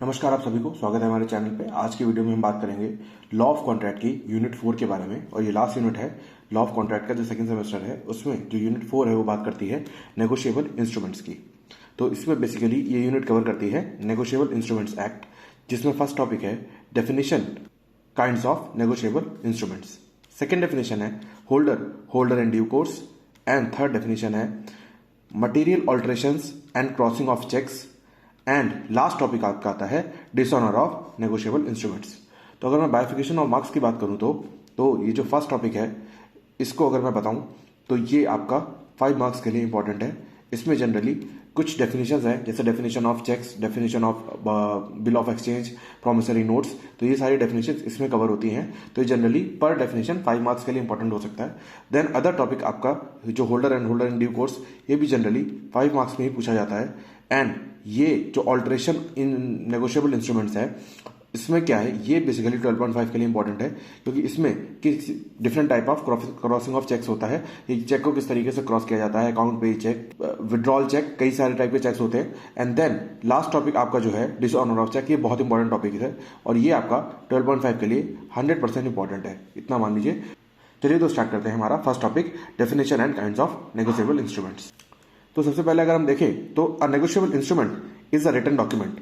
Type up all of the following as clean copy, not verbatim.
नमस्कार आप सभी को स्वागत है हमारे चैनल पे। आज की वीडियो में हम बात करेंगे लॉ ऑफ कॉन्ट्रैक्ट की यूनिट 4 के बारे में। और ये लास्ट यूनिट है लॉ ऑफ कॉन्ट्रैक्ट का, जो सेकंड सेमेस्टर है उसमें जो यूनिट 4 है वो बात करती है नेगोशिएबल इंस्ट्रूमेंट्स की। तो इसमें बेसिकली ये यूनिट कवर करती है नेगोशिएबल इंस्ट्रूमेंट्स एक्ट, जिसमें फर्स्ट टॉपिक है definition kinds of negotiable instruments. Second definition है holder in due course. And third definition है material alterations and crossing of cheques. And last topic आपका आता है डिसऑनर ऑफ नेगोशिएबल इंस्ट्रूमेंट्स। तो अगर मैं बाइफिकेशन ऑफ मार्क्स की बात करूं तो ये जो फर्स्ट टॉपिक है इसको अगर मैं बताऊं तो ये आपका 5 मार्क्स के लिए इंपॉर्टेंट है। इसमें जनरली कुछ डेफिनेशंस हैं, जैसे definition of cheques, definition of bill of exchange, promissory notes. तो ये सारी डेफिनेशंस इसमें कवर होती हैं। तो ये जनरली पर डेफिनेशन 5 मार्क्स के लिए इंपॉर्टेंट हो सकता है। देन अदर टॉपिक आपका जो होल्डर इन ड्यू कोर्स, ये भी जनरली 5 मार्क्स में ही पूछा जाता है। एंड ये जो ऑल्टरेशन इन नेगोशिएबल इंस्ट्रूमेंट्स है, इसमें क्या है, ये बेसिकली 12.5 के लिए इंपॉर्टेंट है, क्योंकि इसमें किस different type of crossing of cheques होता है। ये चेक को किस तरीके से क्रॉस किया जाता है, अकाउंट पे चेक, विड्रॉल चेक, कई सारे टाइप के चेक्स होते हैं। एंड देन लास्ट टॉपिक आपका जो है डिसऑनर ऑफ चेक, ये बहुत इंपॉर्टेंट टॉपिक है और ये आपका 12.5 के लिए 100% इंपॉर्टेंट है, इतना मान लीजिए। चलिए तो स्टार्ट करते हैं हमारा first topic, definition and kinds of negotiable instruments. तो सबसे पहले अगर हम देखें तो a negotiable instrument is a written document.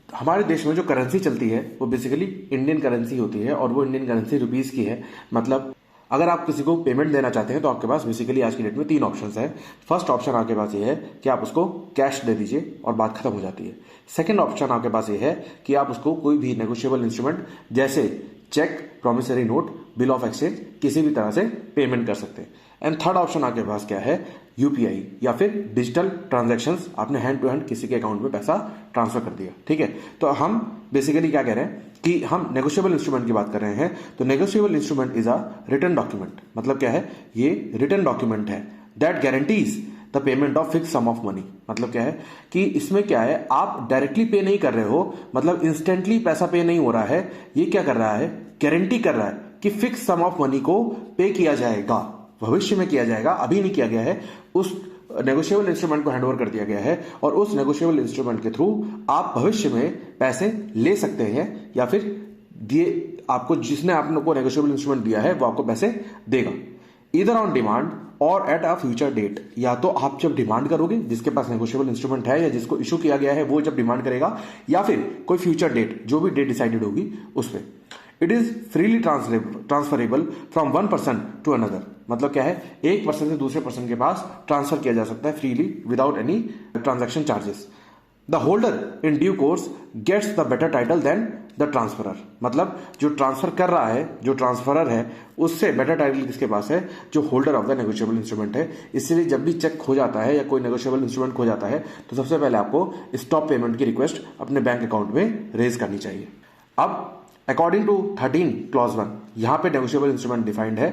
हमारे देश में जो करेंसी चलती है वो बेसिकली इंडियन करेंसी होती है और वो इंडियन करेंसी रुपीस की है। मतलब अगर आप किसी को पेमेंट देना चाहते हैं तो आपके पास बेसिकली आज की डेट में 3 ऑप्शन है। फर्स्ट ऑप्शन आपके पास ये है कि आप उसको कैश दे दीजिए और बात खत्म हो जाती है। सेकंड ऑप्शन आपके पास ये है कि आप उसको कोई भी नेगोशिएबल इंस्ट्रूमेंट जैसे cheque, promissory note, bill of exchange, किसी भी तरह से पेमेंट कर सकते हैं। एंड थर्ड ऑप्शन आपके पास क्या है, यूपीआई या फिर डिजिटल ट्रांजैक्शंस, आपने हैंड टू हैंड किसी के अकाउंट में पैसा ट्रांसफर कर दिया। ठीक है, तो हम बेसिकली क्या कह रहे हैं कि हम नेगोशिएबल इंस्ट्रूमेंट की बात कर रहे हैं। तो negotiable instrument is a written document. मतलब क्या है, ये रिटन डॉक्यूमेंट है that guarantees the payment of fix sum of money. मतलब क्या है कि इसमें क्या है, आप डायरेक्टली पे नहीं कर रहे हो, मतलब इंस्टेंटली पैसा पे नहीं हो रहा है। ये क्या कर रहा है, गारंटी कर रहा है कि फिक्स सम ऑफ मनी को पे किया जाएगा, भविष्य में किया जाएगा, अभी नहीं किया गया है। उस नेगोशिएबल इंस्ट्रूमेंट को हैंडओवर कर दिया गया है और उस नेगोशिएबल इंस्ट्रूमेंट के थ्रू आप भविष्य में पैसे ले सकते हैं या फिर दिए, आपको जिसने आपको नेगोशिएबल इंस्ट्रूमेंट दिया है वो आपको पैसे देगा, इधर on demand or at a future date. या तो आप जब डिमांड करोगे, जिसके पास नेगोशिएबल इंस्ट्रूमेंट है या जिसको इशू किया गया है वो जब डिमांड करेगा, या फिर कोई फ्यूचर डेट, जो भी डेट डिसाइडेड होगी उस पर। It is freely transferable from one person to another. मतलब क्या है, एक पर्सन से दूसरे पर्सन के पास ट्रांसफर किया जा सकता है freely without any transaction charges. The holder in due course gets the better title than the transferor. मतलब जो ट्रांसफर कर रहा है, जो ट्रांसफरर है, उससे बेटर टाइटल किसके पास है, जो holder of the negotiable instrument है। इसलिए जब भी चेक खो जाता है या कोई नेगोशिएबल इंस्ट्रूमेंट खो जाता है तो सबसे पहले आपको स्टॉप पेमेंट की रिक्वेस्ट अपने बैंक अकाउंट में रेज करनी चाहिए। अब अकॉर्डिंग टू 13 क्लॉज 1 यहां पे नेगोशिएबल इंस्ट्रूमेंट डिफाइंड है।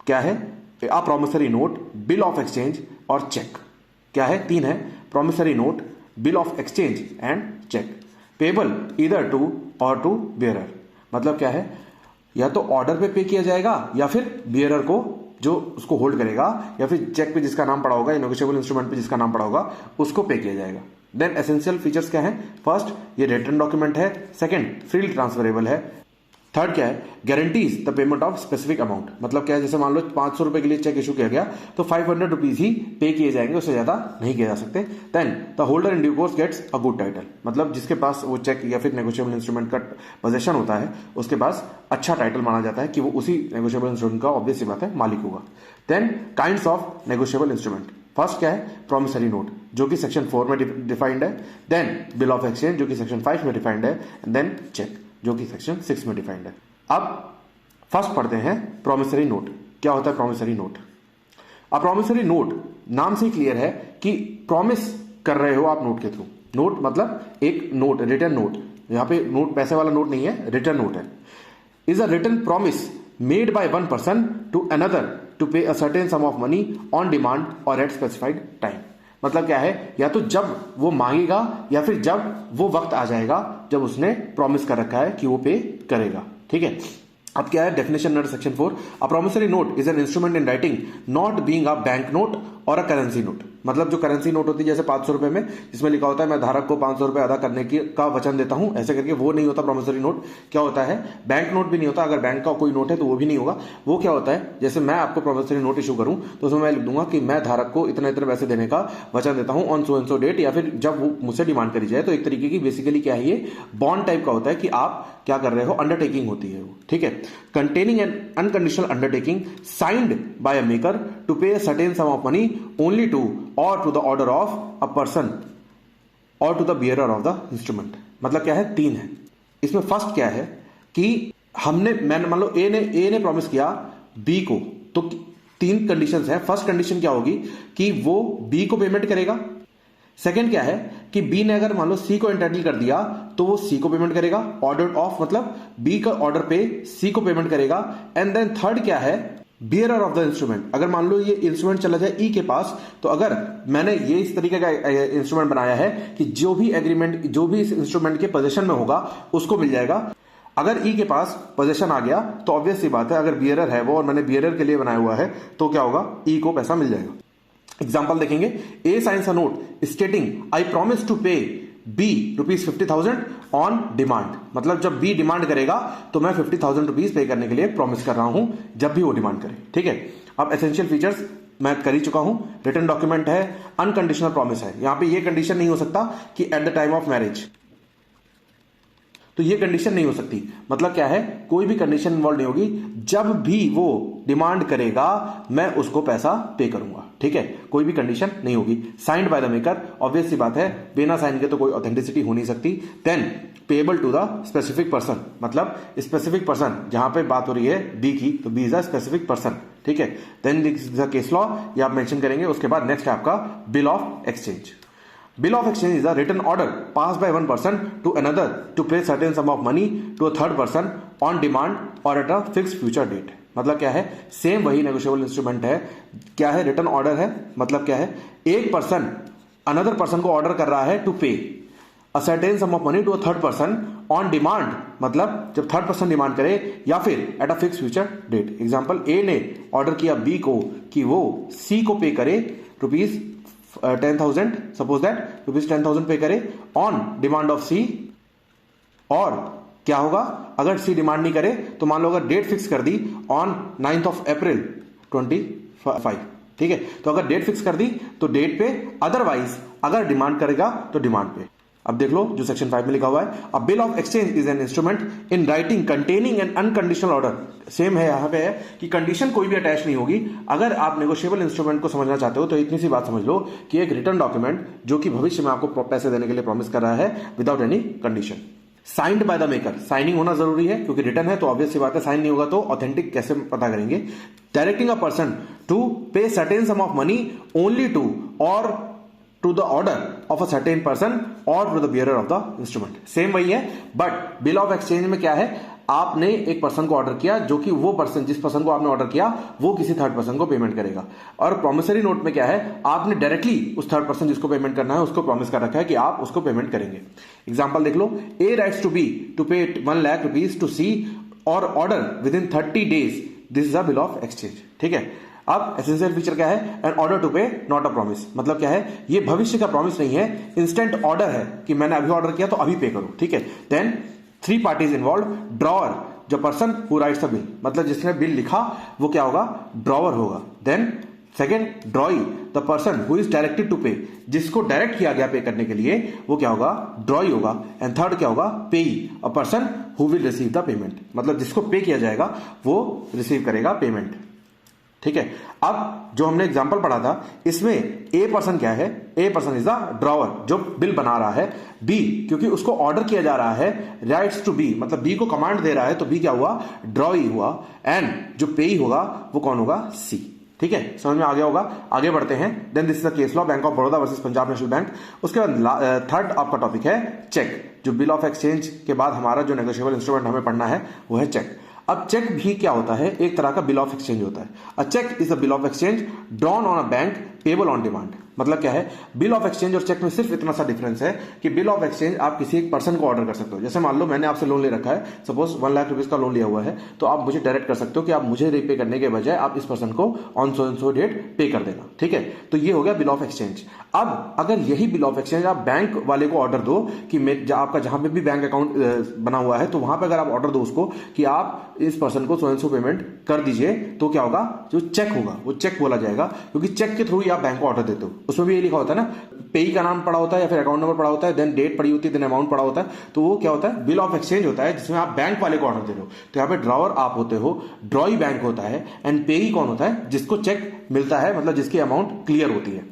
क्या है, a promissory note, bill of exchange और चेक। क्या है, 3 है, promissory note, bill of exchange and cheque. Payable either to or to bearer. मतलब क्या है, या तो ऑर्डर पे किया जाएगा या फिर बियरर को, जो उसको होल्ड करेगा, या फिर चेक पे जिसका नाम पड़ा होगा या नेगोशिएबल इंस्ट्रूमेंट पे जिसका नाम पड़ा होगा उसको पे किया जाएगा। देन एसेंशियल फीचर्स क्या है, फर्स्ट ये रिटन डॉक्यूमेंट है, सेकंड फ्रीली ट्रांसफरेबल है, थर्ड क्या है, guarantees the payment of specific amount. मतलब क्या है, जैसे मान लो 500 रुपए के लिए चेक इशू किया गया तो 500 रुपीज ही पे किए जाएंगे, उससे ज्यादा नहीं किए जा सकते। Then the holder in due course gets a good title. मतलब जिसके पास वो चेक या फिर नेगोशिएबल इंस्ट्रूमेंट का पोजेशन होता है उसके पास अच्छा टाइटल माना जाता है कि वो उसी नेगोशिएबल इंस्ट्रूमेंट का ऑब्वियस सी बात है मालिक होगा। Then kinds of negotiable instrument, first क्या है, प्रॉमिसरी नोट जो कि सेक्शन 4 में डिफाइंड है, देन बिल ऑफ एक्सचेंज जो कि सेक्शन 5 में डिफाइंड है, देन चेक जो कि सेक्शन 6 में डिफाइंड है। अब फर्स्ट पढ़ते हैं प्रॉमिसरी नोट। क्या होता है प्रॉमिसरी नोट? अब प्रॉमिसरी नोट नाम से ही क्लियर है कि प्रॉमिस कर रहे हो आप नोट के थ्रू। नोट मतलब एक नोट, रिटर्न नोट। यहां पे नोट पैसे वाला नोट नहीं है, रिटर्न नोट है। Is a written promise made by one person to another to pay a certain sum of money on demand or at specified time. मतलब क्या है, या तो जब वो मांगेगा या फिर जब वो वक्त आ जाएगा जब उसने प्रॉमिस कर रखा है कि वो पे करेगा। ठीक है, अब क्या है definition under section 4, a promissory note is an instrument in writing not being a bank note और अ करेंसी नोट। मतलब जो करेंसी नोट होती है जैसे 500 रुपए में, जिसमें लिखा होता है मैं धारक को 500 रुपए अदा करने की का वचन देता हूं, ऐसे करके, वो नहीं होता प्रोमिसरी नोट। क्या होता है, बैंक नोट भी नहीं होता, अगर बैंक का कोई नोट है तो वो भी नहीं होगा। वो क्या होता है, जैसे मैं आपको प्रोमिसरी नोट इशू करूं तो उसमें मैं लिख दूंगा कि मैं धारक को इतने इतने पैसे देने का वचन देता हूं on so and so date, या फिर जब वो मुझसे डिमांड करी जाए। तो एक तरीके की बेसिकली क्या है, ये बॉन्ड टाइप का होता है कि आप क्या कर रहे हो, अंडरटेकिंग होती है वो, ठीक है। Containing an unconditional undertaking signed by a maker to pay a certain sum of money only to or to the order of a person or to the bearer of the instrument. मतलब क्या है, 3 है इसमें। First क्या है कि मैंने मान लो ए ने प्रॉमिस किया बी को, तो 3 कंडीशंस हैं। फर्स्ट कंडीशन क्या होगी कि वो बी को पेमेंट करेगा। सेकंड क्या है कि बी ने अगर मान लो सी को एंटाइटल कर दिया तो वो सी को पेमेंट करेगा, ऑर्डर ऑफ मतलब बी का ऑर्डर पे सी को पेमेंट करेगा। एंड देन थर्ड क्या है, बियरर ऑफ द इंस्ट्रूमेंट। अगर मान लो ये इंस्ट्रूमेंट चला जाए ई के पास, तो अगर मैंने ये इस तरीके का इंस्ट्रूमेंट बनाया है कि जो भी एग्रीमेंट, जो भी इस इंस्ट्रूमेंट के पोजीशन में होगा उसको मिल जाएगा। अगर ई के पास पोजीशन आ गया तो ऑब्वियस सी बात है, अगर बियरर है वो और मैंने बियरर के लिए बनाया हुआ है तो क्या होगा, ई को पैसा मिल जाएगा। एग्जाम्पल देखेंगे, A signs a note stating I promise to pay B ₹50,000 on demand. मतलब जब बी डिमांड करेगा तो मैं ₹50,000 पे करने के लिए प्रॉमिस कर रहा हूं जब भी वो डिमांड करे, ठीक है। अब एसेंशियल फीचर्स मैं कर ही चुका हूं, रिटन डॉक्यूमेंट है, अनकंडीशनल प्रॉमिस है। यहां पे ये कंडीशन नहीं हो सकता कि at the time of marriage, तो ये कंडीशन नहीं हो सकती। मतलब क्या है, कोई भी कंडीशन इन्वॉल्व नहीं होगी, जब भी वो डिमांड करेगा मैं उसको पैसा पे करूंगा, ठीक है। कोई भी कंडीशन नहीं होगी। Signed by the maker, obvious सी बात है, बिना साइन के तो कोई ऑथेंटिसिटी हो नहीं सकती। Then payable to the specific person, मतलब स्पेसिफिक पर्सन, जहां पे बात हो रही है बी की, तो B is a specific person, ठीक है। देन द केस लॉ ये आप मेंशन करेंगे। उसके बाद नेक्स्ट है आपका bill of exchange. Bill of exchange is a written order passed by one person to another to pay certain sum of money to a third person on demand or at a fixed future date। मतलब क्या है, same वही negotiable instrument है। क्या है, return order है। मतलब क्या है, एक पर्सन अनदर पर्सन को ऑर्डर कर रहा है to pay a certain sum of money to a third person on demand, मतलब जब थर्ड पर्सन डिमांड करे या फिर at a fix future date. Example, A ने ऑर्डर किया बी को कि वो सी को पे करे ₹10,000, सपोज दैट ₹10,000 पे करे ऑन डिमांड ऑफ सी। और क्या होगा, अगर सी डिमांड नहीं करे तो मान लो अगर डेट फिक्स कर दी ऑन 9th of April 25, ठीक है। तो अगर डेट फिक्स कर दी तो डेट पे, अदरवाइज अगर डिमांड करेगा तो डिमांड पे। अब देख लो जो सेक्शन 5 में लिखा हुआ है, अ bill of exchange is an instrument in writing containing an unconditional order. Same है, यहां पे है कि कंडीशन कोई भी अटैच नहीं होगी। अगर आप नेगोशिएबल इंस्ट्रूमेंट को समझना चाहते हो तो इतनी सी बात समझ लो कि एक रिटर्न डॉक्यूमेंट जो कि भविष्य में आपको पैसे देने के लिए प्रॉमिस कर रहा है without any condition. Signed by the maker, signing होना जरूरी है क्योंकि रिटर्न है तो ऑब्वियस सी बात है, साइन नहीं होगा तो ऑथेंटिक कैसे पता करेंगे। Directing a person to pay certain sum of money only to or to the order of a certain person or to the bearer of the instrument. Same वही है, बट बिल ऑफ एक्सचेंज में क्या है, आपने एक person को order किया जो कि वो पर्सन, जिस पर्सन को आपने ऑर्डर किया वो किसी थर्ड पर्सन को पेमेंट करेगा। और प्रॉमिसरी नोट में क्या है, आपने डायरेक्टली उस थर्ड पर्सन जिसको पेमेंट करना है उसको प्रॉमिस कर रखा है कि आप उसको पेमेंट करेंगे। एग्जांपल देख लो, ए राइट्स टू बी टू पे 1 लाख रुपीज टू सी और order with in 30 days, this is a bill of exchange, ठीक है। अब एसेंशियल फीचर क्या है, एन ऑर्डर टू पे नॉट अ प्रॉमिस। मतलब क्या है, ये भविष्य का प्रॉमिस नहीं है, इंस्टेंट ऑर्डर है कि मैंने अभी ऑर्डर किया तो अभी पे करो, ठीक है। Then 3 parties involve, drawer, the person who writes the bill, मतलब जिसने बिल लिखा वो क्या होगा, ड्रॉअर होगा। Then second, drawee, the person who is directed to pay, जिसको डायरेक्ट किया गया पे करने के लिए वो क्या होगा, ड्रॉई होगा। एंड थर्ड क्या होगा, पेई, a person who will receive the payment, मतलब जिसको पे किया जाएगा वो रिसीव करेगा पेमेंट, ठीक है। अब जो हमने एग्जांपल पढ़ा था इसमें ए पर्सन क्या है, a person is the drawer जो बिल बना रहा है। बी क्योंकि उसको ऑर्डर किया जा रहा है, राइट्स टू बी मतलब बी को कमांड दे रहा है तो बी क्या हुआ, ड्रॉई हुआ। एंड जो पेई होगा वो कौन होगा, सी, ठीक है। समझ में आ गया होगा। आगे बढ़ते हैं। Then this is the case law, bank of Baroda versus Punjab national bank. उसके बाद थर्ड आपका टॉपिक है चेक। जो बिल ऑफ एक्सचेंज के बाद हमारा जो नेगोशिएबल इंस्ट्रूमेंट हमें पढ़ना है वो है चेक। अब चेक भी क्या होता है, एक तरह का बिल ऑफ एक्सचेंज होता है। A cheque is a bill of exchange drawn on a bank payable on demand. मतलब क्या है, बिल ऑफ एक्सचेंज और चेक में सिर्फ इतना सा डिफरेंस है कि बिल ऑफ एक्सचेंज आप किसी एक पर्सन को ऑर्डर कर सकते हो। जैसे मान लो मैंने आपसे लोन ले रखा है, सपोज 1 लाख रुपीज का लोन लिया हुआ है, तो आप मुझे डायरेक्ट कर सकते हो कि आप मुझे रीपे करने के बजाय आप इस पर्सन को ऑन सो डेट पे कर देना, ठीक है। तो ये हो गया बिल ऑफ एक्सचेंज। अब अगर यही बिल ऑफ एक्सचेंज आप बैंक वाले को ऑर्डर दो कि आपका जहां पे भी बैंक अकाउंट बना हुआ है, तो वहां पे अगर आप ऑर्डर दो उसको कि आप इस पर्सन को सो पेमेंट कर दीजिए, तो क्या होगा, जो चेक होगा वो चेक बोला जाएगा, क्योंकि चेक के थ्रू ही आप बैंक को ऑर्डर देते हो। उसमें भी ये लिखा होता है ना, पेई का नाम पड़ा होता है या फिर अकाउंट नंबर पड़ा होता है, देन डेट पड़ी होती है, देन अमाउंट पड़ा होता है, तो वो क्या होता है, बिल ऑफ एक्सचेंज होता है, जिसमें आप बैंक वाले को ऑर्डर दे रहे हो। तो यहाँ पे ड्रॉवर आप होते हो, ड्रॉई बैंक होता है, एंड पेई कौन होता है, जिसको चेक मिलता है, मतलब जिसकी अमाउंट क्लियर होती है।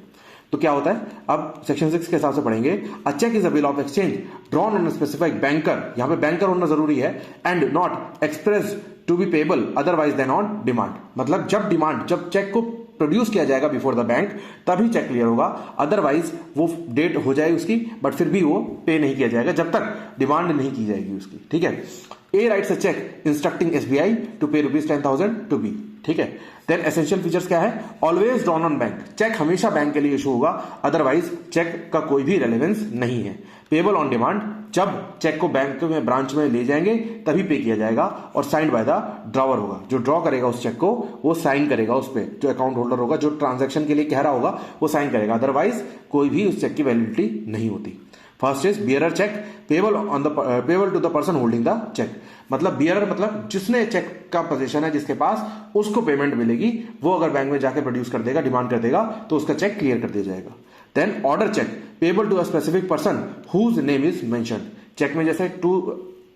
तो क्या होता है, अब सेक्शन 6 के हिसाब से पढ़ेंगे, a cheque is a bill of exchange drawn in specific banker, यहां पे बैंकर होना जरूरी है, and not express to be payable otherwise than on demand. मतलब जब चेक को प्रोड्यूस किया जाएगा बिफोर द बैंक, तभी चेक क्लियर होगा, अदरवाइज वो डेट हो जाए उसकी, बट फिर भी वो पे नहीं किया जाएगा जब तक डिमांड नहीं की जाएगी उसकी, ठीक है। A writes a cheque instructing SBI to pay ₹10,000 to be, ठीक है। देन एसेंशियल फीचर्स क्या है, always drawn on bank, cheque हमेशा बैंक के लिए इशू होगा, अदरवाइज चेक का कोई भी रेलेवेंस नहीं है। पेबल ऑन डिमांड, जब चेक को बैंक में ब्रांच में ले जाएंगे तभी पे किया जाएगा, और साइंड बाय द ड्रॉवर होगा, जो ड्रॉ करेगा उस चेक को वो साइन करेगा उस पर, जो अकाउंट होल्डर होगा जो ट्रांजैक्शन के लिए कह रहा होगा वो साइन करेगा, अदरवाइज कोई भी उस चेक की वैलिडिटी नहीं होती। First is bearer cheque payable to the person holding the cheque, मतलब बियरर मतलब जिसने चेक का पोजीशन है, जिसके पास, उसको पेमेंट मिलेगी, वो अगर बैंक में जाके प्रोड्यूस कर देगा, डिमांड कर देगा, तो उसका चेक क्लियर कर दिया जाएगा। Then order cheque payable to a specific person whose name is mentioned, cheque में जैसे टू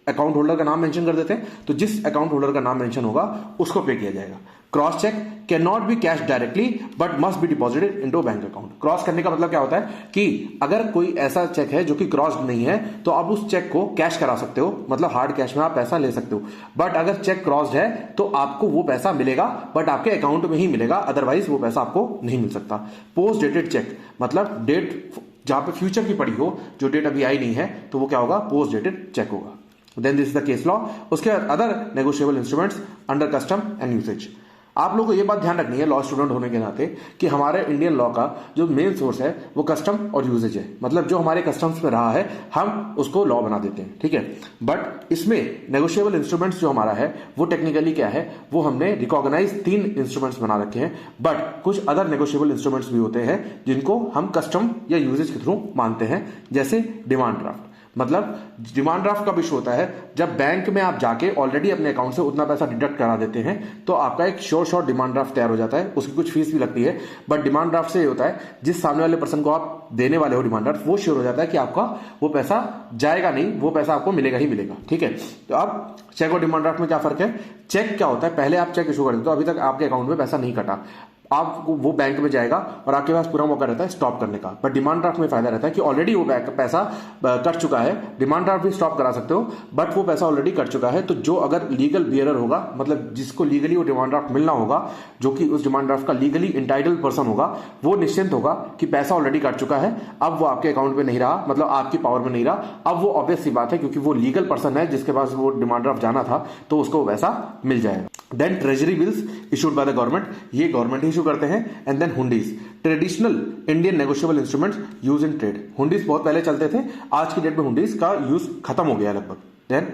अकाउंट होल्डर का नाम मेंशन कर देते हैं, तो जिस अकाउंट होल्डर का नाम मेंशन होगा उसको पे किया जाएगा। Cross cheque can not be cash directly but must be deposited into bank account. Cross करने का मतलब क्या होता है कि अगर कोई ऐसा चेक है जो कि क्रॉस नहीं है, तो आप उस चेक को कैश करा सकते हो, मतलब हार्ड कैश में आप पैसा ले सकते हो, बट अगर चेक क्रॉस्ड है तो आपको वो पैसा मिलेगा, बट आपके अकाउंट में ही मिलेगा, अदरवाइज वो पैसा आपको नहीं मिल सकता। पोस्ट डेटेड चेक, मतलब डेट जहां पे फ्यूचर की पड़ी हो, जो डेट अभी आई नहीं है, तो वो क्या होगा, पोस्ट डेटेड चेक होगा। Then this is the case law. उसके बाद other negotiable instruments under custom and usage. आप लोगों को ये बात ध्यान रखनी है लॉ स्टूडेंट होने के नाते कि हमारे इंडियन लॉ का जो मेन सोर्स है वो कस्टम और यूजेज है, मतलब जो हमारे कस्टम्स में रहा है हम उसको लॉ बना देते हैं, ठीक है। बट इसमें नेगोशिएबल इंस्ट्रूमेंट्स जो हमारा है वो टेक्निकली क्या है, वो हमने रिकॉग्नाइज 3 इंस्ट्रूमेंट्स बना रखे हैं, बट कुछ अदर नेगोशिएबल इंस्ट्रूमेंट्स भी होते हैं जिनको हम कस्टम या यूजेज के थ्रू मानते हैं, जैसे डिमांड ड्राफ्ट। मतलब डिमांड ड्राफ्ट कब इशू होता है, जब बैंक में आप जाके ऑलरेडी अपने अकाउंट से उतना पैसा डिडक्ट करा देते हैं, तो आपका एक शॉर्ट डिमांड ड्राफ्ट तैयार हो जाता है, उसकी कुछ फीस भी लगती है, बट डिमांड ड्राफ्ट से ये होता है जिस सामने वाले पर्सन को आप देने वाले हो डिमांड ड्राफ्ट, वो श्योर हो जाता है कि आपका वो पैसा जाएगा नहीं, वो पैसा आपको मिलेगा ही मिलेगा, ठीक है। तो अब चेक और डिमांड ड्राफ्ट में क्या फर्क है, चेक क्या होता है, पहले आप चेक इशू कर देते हो, अभी तक आपके अकाउंट में पैसा नहीं कटा, आप वो बैंक में जाएगा और आपके पास पूरा मौका रहता है स्टॉप करने का, बट डिमांड ड्राफ्ट में फायदा रहता है कि ऑलरेडी वो पैसा कट चुका है, डिमांड ड्राफ्ट भी स्टॉप करा सकते हो, बट वो पैसा ऑलरेडी कट चुका है, तो जो अगर लीगल बियरर होगा, मतलब जिसको लीगली वो डिमांड ड्राफ्ट मिलना होगा, जो कि उस डिमांड ड्राफ्ट का लीगली इंटाइटल्ड पर्सन होगा, वो निश्चिंत होगा कि पैसा ऑलरेडी कट चुका है, अब वो आपके अकाउंट में नहीं रहा, मतलब आपकी पावर में नहीं रहा, अब वो ऑब्वियस सी बात है क्योंकि वो लीगल पर्सन है जिसके पास वो डिमांड ड्राफ्ट जाना था, तो उसको वो पैसा मिल जाएगा। Then treasury bills issued by the government, ये गवर्नमेंट ही इशू करते हैं। And then hundis, traditional Indian negotiable instruments use in trade. Hundis बहुत पहले चलते थे, आज की डेट में हुंडीज का यूज खत्म हो गया लगभग। Then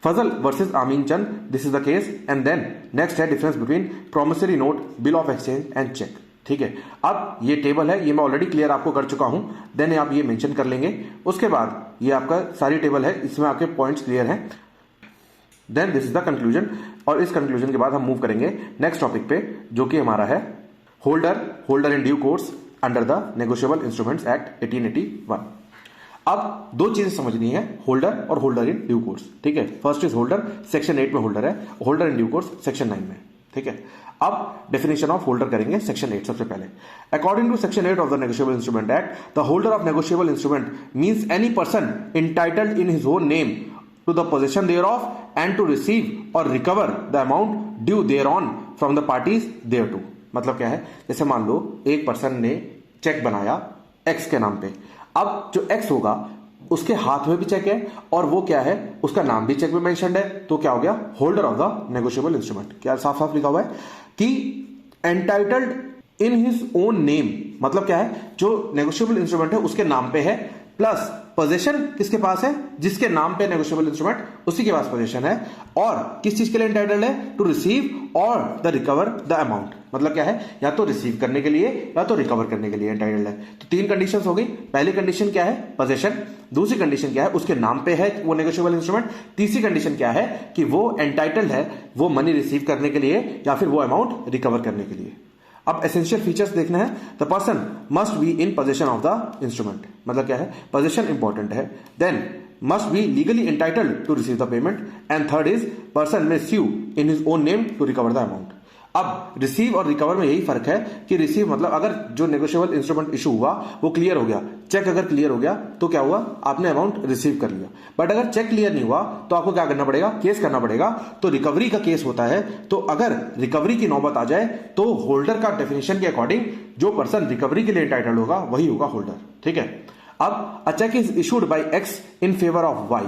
Fazal versus Amin Chand, this is the case. And then next है difference between promissory note, bill of exchange and cheque, ठीक है। अब ये टेबल है, ये मैं ऑलरेडी क्लियर आपको कर चुका हूं, देन आप ये मेंशन कर लेंगे। उसके बाद ये आपका सारी टेबल है, इसमें आपके पॉइंट्स क्लियर हैं। Then this is the conclusion, और इस कंक्लूजन के बाद हम मूव करेंगे नेक्स्ट टॉपिक पे, जो कि हमारा है holder in due course under the negotiable instruments act 1881। अब 2 चीजें समझनी है, होल्डर और होल्डर इन ड्यू कोर्स, ठीक है। फर्स्ट इज होल्डर, सेक्शन 8 में होल्डर है, holder in due course section 9 में, ठीक है। अब डेफिनेशन ऑफ होल्डर करेंगे सेक्शन 8 सबसे पहले। According to section 8 of the negotiable instrument act, the holder of negotiable instrument means any person entitled in his own name to the possession thereof and to receive or recover the amount due thereon from the parties thereto। मतलब क्या है, जैसे मान लो एक person ने check बनाया x के नाम पे, अब जो एक्स होगा उसके हाथ में भी चेक है और वो क्या है, उसका नाम भी चेक में मेंशन्ड है, तो क्या हो गया, holder of the negotiable instrument. क्या साफ साफ लिखा हुआ है कि एंटाइटल्ड इन हिज ओन नेम, मतलब क्या है, जो नेगोशिएबल इंस्ट्रूमेंट है उसके नाम पे है, प्लस पोजेशन किसके पास है, जिसके नाम पे नेगोशिएबल इंस्ट्रूमेंट उसी के पास पोजेशन है, और किस चीज के लिए एंटाइटल्ड है, टू रिसीव और द रिकवर द अमाउंट, मतलब क्या है, या तो रिसीव करने के लिए या तो रिकवर करने के लिए एंटाइटल्ड है। तो तीन कंडीशन हो गई। पहली कंडीशन क्या है, पोजेशन, दूसरी कंडीशन क्या है, उसके नाम पे है वो नेगोशिएबल इंस्ट्रूमेंट, तीसरी कंडीशन क्या है कि वो एंटाइटल्ड है वो मनी रिसीव करने के लिए या फिर वो अमाउंट रिकवर करने के लिए। अब एसेंशियल फीचर्स देखना है। The person must be in possession of the instrument, मतलब क्या है, पोजेशन इंपॉर्टेंट है, then must be legally entitled to receive the payment, and third is person में sue in his own name to recover the amount. अब receive और recover में यही फर्क है कि रिसीव मतलब अगर जो नेगोशिएबल इंस्ट्रूमेंट इशू हुआ वो क्लियर हो गया, चेक अगर क्लियर हो गया तो क्या हुआ, आपने अमाउंट रिसीव कर लिया। बट अगर चेक क्लियर नहीं हुआ तो आपको क्या करना पड़ेगा, केस करना पड़ेगा। तो रिकवरी का केस होता है, तो अगर रिकवरी की नौबत आ जाए तो होल्डर का डेफिनेशन के अकॉर्डिंग जो पर्सन रिकवरी के लिए एंटाइटल्ड होगा वही होगा होल्डर। ठीक है। अब a cheque is issued by X in favour of Y,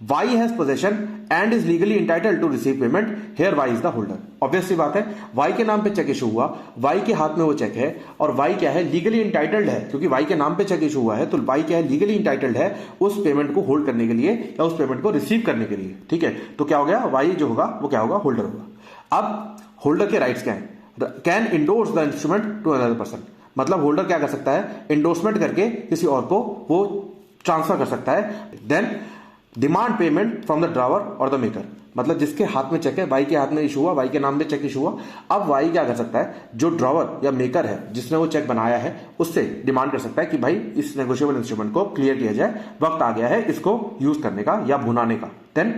Y has possession and is legally entitled to receive payment. Here Y is the holder. Obvious सी बात है, Y के नाम पे चेक इशू हुआ, Y के हाथ में वो चेक है, और Y क्या है, लीगली इंटाइटल्ड है, क्योंकि Y के नाम पे चेक इशू हुआ है तो Y क्या है, लीगली इंटाइटल्ड है उस पेमेंट को होल्ड करने के लिए या उस पेमेंट को रिसीव करने के लिए। ठीक है, तो क्या हो गया, Y जो होगा वो क्या होगा, होल्डर होगा। अब होल्डर के राइट्स क्या है, can endorse the instrument to another person, मतलब होल्डर क्या कर सकता है, इंडोर्समेंट करके किसी और को वो ट्रांसफर कर सकता है। Then demand payment from the drawer और द मेकर, मतलब जिसके हाथ में चेक है, वाई के हाथ में इशू हुआ, वाई के नाम पे चेक इशू हुआ, अब वाई क्या कर सकता है, जो ड्रावर या मेकर है जिसने वो चेक बनाया है उससे डिमांड कर सकता है कि भाई इस नेगोशिएबल इंस्ट्रूमेंट को क्लियर किया जाए, वक्त आ गया है इसको यूज करने का या भुनाने का। Then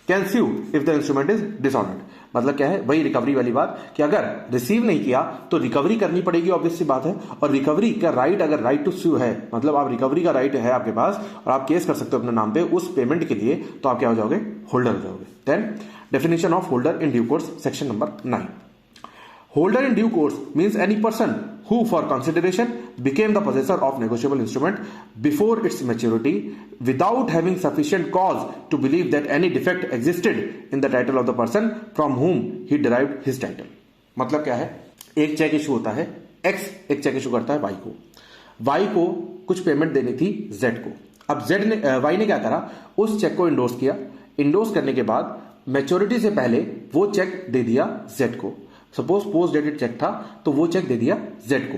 can sue if the instrument is dishonoured, मतलब क्या है, वही रिकवरी वाली बात कि अगर रिसीव नहीं किया तो रिकवरी करनी पड़ेगी, ऑब्वियस सी बात है। और रिकवरी का राइट, अगर राइट टू स्यू है, मतलब आप रिकवरी का राइट है आपके पास और आप केस कर सकते हो अपने नाम पे उस पेमेंट के लिए, तो आप क्या हो जाओगे, होल्डर हो जाओगे। Then definition of holder in due course, section number 9। Holder in due course means any person who for consideration became the possessor of negotiable instrument before its maturity without having sufficient cause to believe that any defect existed in the title of the person from whom he derived his title। मतलब क्या है, एक check issue होता है, X एक check issue करता है Y को, Y को कुछ पेमेंट देनी थी Z को। अब Y ने क्या करा, उस चेक को इंडोर्स किया, इंडोर्स करने के बाद मैच्योरिटी से पहले वो चेक दे दिया Z को। सपोज पोस्ट डेटेड चेक था तो वो चेक दे दिया Z को।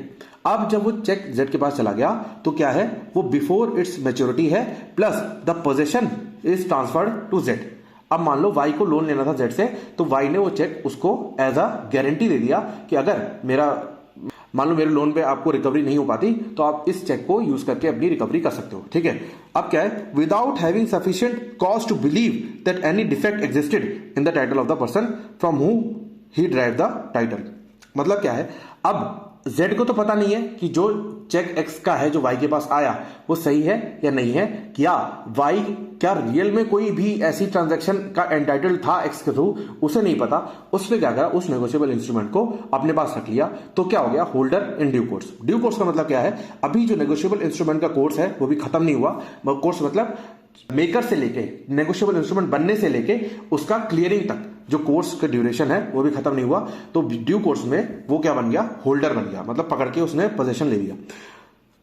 अब जब वो चेक Z के पास चला गया तो क्या है, वो बिफोर इट्स मैच्योरिटी है, plus the possession is transferred to Z। अब मान लो Y को लोन लेना था Z से, तो Y ने वो चेक उसको एज अ गारंटी दे दिया कि अगर मान लो मेरे लोन पे आपको रिकवरी नहीं हो पाती तो आप इस चेक को यूज करके अपनी रिकवरी कर सकते हो। ठीक है। अब क्या है, without having sufficient cause to believe that any defect existed in the title of the person from who he drive the title, मतलब क्या है, अब Z को तो पता नहीं है कि जो चेक X का है जो Y के पास आया वो सही है या नहीं है, क्या Y क्या रियल में कोई भी ऐसी ट्रांजैक्शन का एंटाइटल था X के थ्रू, उसे नहीं पता। उसने क्या करा, उस नेगोशिएबल इंस्ट्रूमेंट को अपने पास रख लिया, तो क्या हो गया, holder in due course. Due course का मतलब क्या है, अभी जो नेगोशिएबल इंस्ट्रूमेंट का कोर्स है वो भी खत्म नहीं हुआ। कोर्स मतलब मेकर से लेके नेगोशिएबल इंस्ट्रूमेंट बनने से लेके उसका क्लियरिंग तक जो कोर्स का ड्यूरेशन है वो भी खत्म नहीं हुआ। तो ड्यू कोर्स में वो क्या बन गया, होल्डर बन गया, मतलब पकड़ के उसने पोजीशन ले लिया।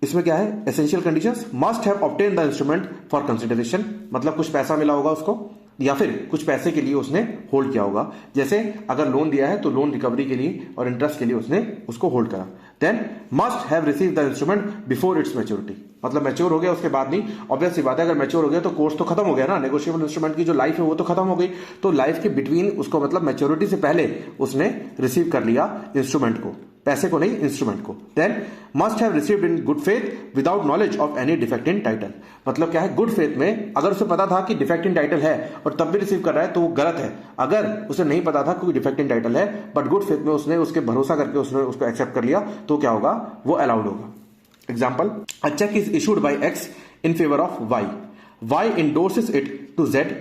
इसमें क्या है, essential conditions, must have obtain the instrument for consideration, मतलब कुछ पैसा मिला होगा उसको या फिर कुछ पैसे के लिए उसने होल्ड किया होगा। जैसे अगर लोन दिया है तो लोन रिकवरी के लिए और इंटरेस्ट के लिए उसने उसको होल्ड करा। Then must have receive the instrument before its maturity, मतलब मैच्योर हो गया उसके बाद नहीं। ऑब्वियस सी बात है, अगर मैच्योर हो गया तो कोर्स तो खत्म हो गया ना, नेगोशिएबल इंस्ट्रूमेंट की जो लाइफ है वो तो खत्म हो गई। तो लाइफ के बिटवीन उसको, मतलब मैच्योरिटी से पहले उसने रिसीव कर लिया इंस्ट्रूमेंट को, पैसे को नहीं, इंस्ट्रूमेंट को। Then must have received in good faith without knowledge of any defect in title, मतलब क्या है, गुड फेथ में अगर उसे पता था कि डिफेक्ट इन टाइटल है और तब भी रिसीव कर रहा है तो वो गलत है। अगर उसे नहीं पता था कोई डिफेक्ट इन टाइटल है बट गुड फेथ में उसने उसके भरोसा करके उसने उसको एक्सेप्ट कर लिया, तो क्या होगा, वो अलाउड होगा। Example, a cheque is issued by X in favour of Y, Y endorses it to Z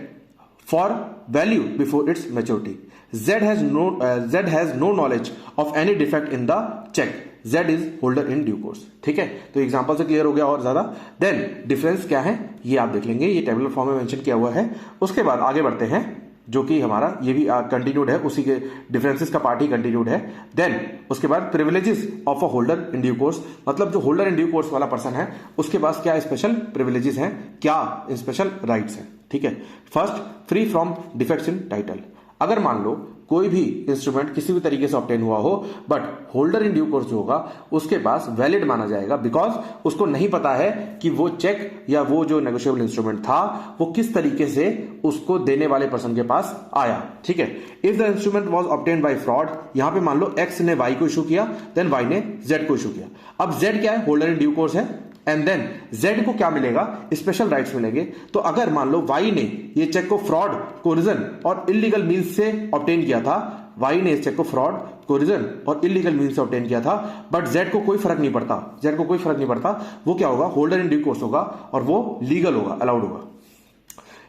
for value before its maturity. Z has no knowledge of any defect in the check. Z is holder in due course। ठीक है, तो example से clear हो गया और ज्यादा। Then difference क्या है ये आप देख लेंगे, ये टेबुलर फॉर्म में मेंशन किया हुआ है। उसके बाद आगे बढ़ते हैं जो कि हमारा ये भी कंटिन्यूड है, उसी के डिफरेंसेस का पार्ट ही कंटिन्यूड है। देन उसके बाद privileges of a holder in due course, मतलब जो होल्डर इन ड्यू कोर्स वाला पर्सन है उसके पास क्या स्पेशल प्रिविलेजेस हैं, क्या स्पेशल राइट्स हैं। ठीक है, first, free from defects in title. अगर मान लो कोई भी इंस्ट्रूमेंट किसी भी तरीके से ऑब्टेन हुआ हो but holder in due course जो होगा उसके पास वैलिड माना जाएगा, बिकॉज उसको नहीं पता है कि वो चेक या वो जो नेगोशिएबल इंस्ट्रूमेंट था वो किस तरीके से उसको देने वाले पर्सन के पास आया। ठीक है, if the instrument was obtain by fraud, यहां पे मान लो एक्स ने वाई को इशू किया, देन वाई ने जेड को इशू किया। अब जेड क्या है, होल्डर इन ड्यू कोर्स है, एंड देन जेड को क्या मिलेगा, स्पेशल राइट्स मिलेंगे। तो अगर मान लो वाई ने ये चेक को फ्रॉड, कोरिजन और इलीगल मीन्स से ऑब्टेन किया था, वाई ने इस चेक को फ्रॉड, कोरिजन और इलीगल मीन्स से ऑब्टेन किया था, बट जेड को कोई फर्क नहीं पड़ता, जेड को कोई फर्क नहीं पड़ता, वो क्या होगा, होल्डर इन ड्यू कोर्स होगा और वो लीगल होगा, अलाउड होगा।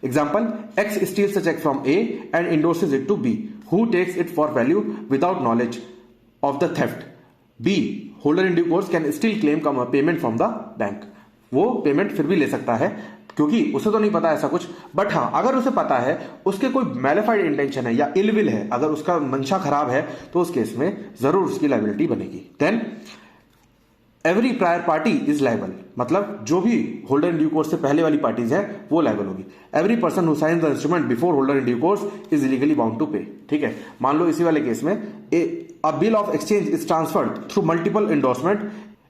Example, X steals a cheque from A and endorses it to B, who takes it for value without knowledge of the theft. B, holder in due course can still claim come payment from the bank. वो payment फिर भी ले सकता है क्योंकि उसे तो नहीं पता ऐसा कुछ, बट हाँ अगर उसे पता है, उसके कोई मैलिफाइड इंटेंशन है या इल विल है, अगर उसका मंशा खराब है तो उस केस में जरूर उसकी लायबिलिटी बनेगी। Then every prior party is liable, मतलब जो भी होल्डर इन ड्यू कोर्स से पहले वाली पार्टीज है वो लायबल होगी। Every person who signs the instrument before holder in due course is legally bound to pay. ठीक है, मान लो इसी वाले केस में a bill of exchange is transferred through multiple endorsement.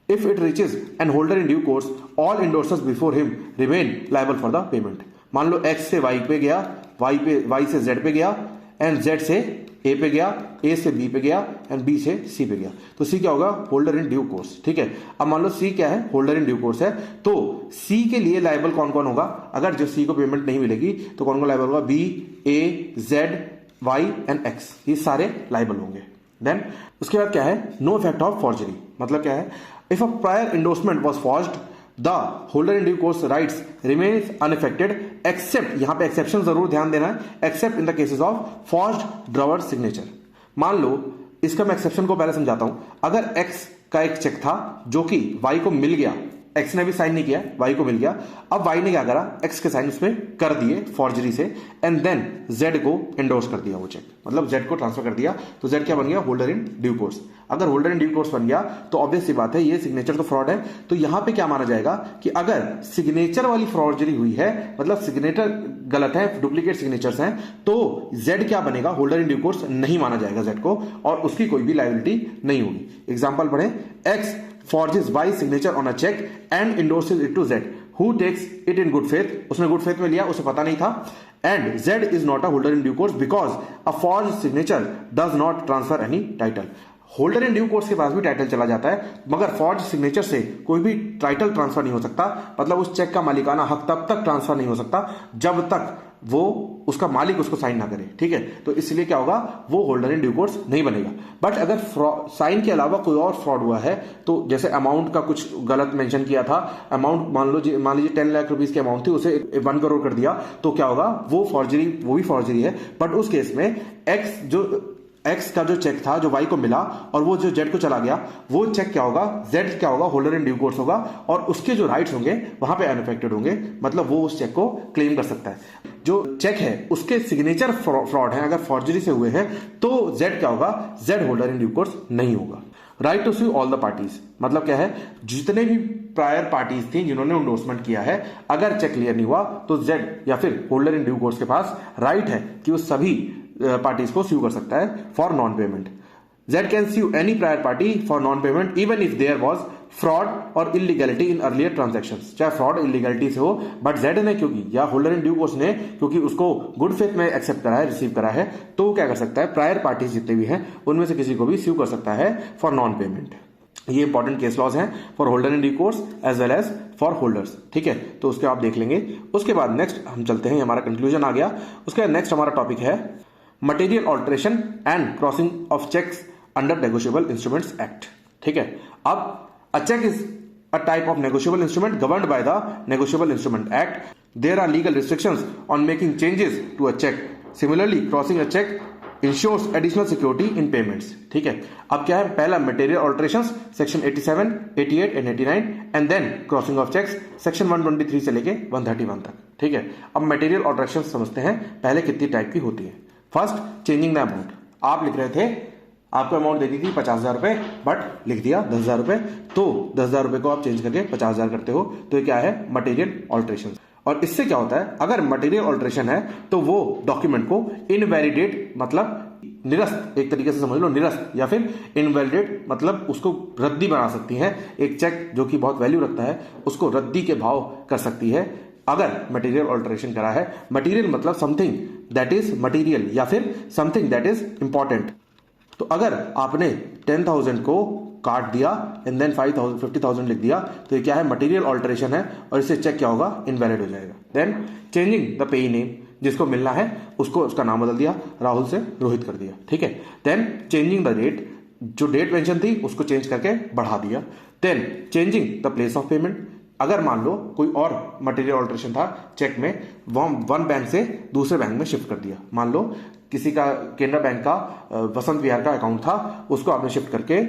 If it reaches an holder in due course, all endorsers before him remain liable for the payment. मान लो X से Y पे गया, Y से Z पे गया, and Z से A पे गया, A से B पे गया, एंड B से C पे गया। तो C क्या होगा, होल्डर इन ड्यू कोर्स। ठीक है, अब मान लो C क्या है, होल्डर इन ड्यू कोर्स है, तो C के लिए लायबल कौन कौन होगा, अगर जो C को पेमेंट नहीं मिलेगी तो कौन कौन लायबल होगा, B, A, Z, Y and X, ये सारे लायबल होंगे। देन उसके बाद क्या है, नो इफेक्ट ऑफ फॉर्जरी, मतलब क्या है, if a prior endorsement was forged the holder in due course rights remains unaffected except, यहां पे एक्सेप्शन जरूर ध्यान देना है, except in the cases of forged drawer signature. मान लो इसका मैं एक्सेप्शन को पहले समझाता हूं, अगर एक्स का एक चेक था जो कि वाई को मिल गया, एक्स ने भी साइन नहीं किया, वाई को मिल गया, अब वाई ने क्या करा, एक्स के साइन उसमें कर दिए फॉर्जरी से, एंड देन जेड को एंडोर्स कर दिया वो चेक, मतलब जेड को ट्रांसफर कर दिया, तो जेड क्या बन गया, होल्डर इन ड्यू कोर्स। अगर होल्डर इन ड्यू कोर्स बन गया तो ऑब्वियस सी बात है ये सिग्नेचर तो फ्रॉड है, तो यहां पे क्या माना जाएगा कि अगर सिग्नेचर वाली फॉर्जरी हुई है, मतलब सिग्नेचर गलत है, डुप्लीकेट सिग्नेचर्स हैं, तो जेड क्या बनेगा, होल्डर इन ड्यू कोर्स नहीं माना जाएगा जेड को, और उसकी कोई भी लायबिलिटी नहीं होगी। एग्जाम्पल पढ़े, x forges by signature on a check and endorses it to Z, who takes it in good faith, उसने good faith में लिया, उसे पता नहीं था, and Z is not a holder in due course because a forged signature does not transfer any title. Holder in due course के पास भी title चला जाता है, मगर फॉर्ज सिग्नेचर से कोई भी टाइटल ट्रांसफर नहीं हो सकता, मतलब उस चेक का मालिकाना हक तब तक ट्रांसफर नहीं हो सकता जब तक वो उसका मालिक उसको साइन ना करे। ठीक है, तो इसलिए क्या होगा, वो होल्डर इन ड्यू कोर्स नहीं बनेगा। बट अगर साइन के अलावा कोई और फ्रॉड हुआ है, तो जैसे अमाउंट का कुछ गलत मेंशन किया था, अमाउंट मान लीजिए 10 लाख रुपीस की अमाउंट थी, उसे 1 करोड़ कर दिया, तो क्या होगा, वो फॉर्जरी, वो भी फॉर्जरी है। बट उस केस में एक्स का जो चेक था जो वाई को मिला और वो जो जेड को चला गया, वो चेक क्या होगा, जेड क्या होगा, होल्डर इन ड्यू कोर्स होगा, और उसके जो राइट्स होंगे वहां पे अनअफेक्टेड होंगे, मतलब वो उस चेक को क्लेम कर सकता है। जो चेक है उसके सिग्नेचर फ्रॉड है, अगर फॉर्जरी से हुए हैं, तो जेड क्या होगा, Z holder in due course नहीं होगा। Right to sue all the parties, मतलब क्या है, जितने भी प्रायर पार्टीज थी जिन्होंने एंडोर्समेंट किया है, अगर चेक क्लियर नहीं हुआ तो जेड या फिर होल्डर इन ड्यू कोर्स के पास राइट है कि वो सभी पार्टीज को स्यू कर सकता है for non payment. Z can sue any prior party for non payment even if there was fraud और इलीगैलिटी इन अर्लियर ट्रांजैक्शंस, चाहे फ्रॉड इलीगैलिटी से हो, बट जेड ने क्योंकि, या होल्डर इन ड्यू कोर्स ने क्योंकि उसको गुड फेथ में एक्सेप्ट करा है, रिसीव करा है, तो वो क्या कर सकता है, प्रायर पार्टीज जितने भी हैं उनमें से किसी को भी स्यू कर सकता है फॉर नॉन पेमेंट। ये इंपॉर्टेंट केस लॉज हैं for holder in due course as well as for holders. ठीक है, तो उसके आप देख लेंगे। उसके बाद नेक्स्ट हम चलते हैं, हमारा कंक्लूजन आ गया। उसके बाद नेक्स्ट हमारा टॉपिक है material alteration and crossing of cheques under negotiable instruments act. ठीक है, अब a cheque is a type of negotiable instrument governed by the Negotiable Instrument Act. There are legal restrictions on making changes to a check. Similarly, crossing a check ensures additional security in payments. ठीक है, अब क्या है, पहला material alterations section 87, 88 and 89 and then crossing of checks section 123 से लेके 131 तक। ठीक है। अब मटेरियल ऑल्ट्रेशन समझते हैं पहले कितनी टाइप की होती है। First, changing the amount. आप लिख रहे थे, आपको अमाउंट दे दी थी 50,000 रुपए, बट लिख दिया 10,000 रुपए, तो 10,000 रुपए को आप चेंज करके 50,000 करते हो, तो ये क्या है, मटेरियल ऑल्ट्रेशन। और इससे क्या होता है, अगर मटेरियल ऑल्ट्रेशन है तो वो डॉक्यूमेंट को इनवैलिडेट मतलब निरस्त, एक तरीके से समझ लो निरस्त, या फिर इनवैलिडेट मतलब उसको रद्दी बना सकती है। एक चेक जो कि बहुत वैल्यू रखता है उसको रद्दी के भाव कर सकती है अगर मटेरियल ऑल्ट्रेशन करा है। मटेरियल मतलब समथिंग दैट इज मटेरियल या फिर समथिंग दैट इज इंपॉर्टेंट। तो अगर आपने 10,000 को काट दिया एंड देन 50,000 लिख दिया, तो ये क्या है, मटेरियल ऑल्ट्रेशन है, और इससे चेक क्या होगा, इनवैलिड हो जाएगा। देन चेंजिंग द पेई नेम, जिसको मिलना है उसको उसका नाम बदल दिया, राहुल से रोहित कर दिया, ठीक है। देन चेंजिंग द डेट, जो डेट मेंशन थी उसको चेंज करके बढ़ा दिया। Then changing the place of payment, अगर मान लो कोई और मटेरियल ऑल्ट्रेशन था चेक में, वो वन बैंक से दूसरे बैंक में शिफ्ट कर दिया। मान लो किसी का केनरा बैंक का वसंत विहार का अकाउंट था, उसको आपने शिफ्ट करके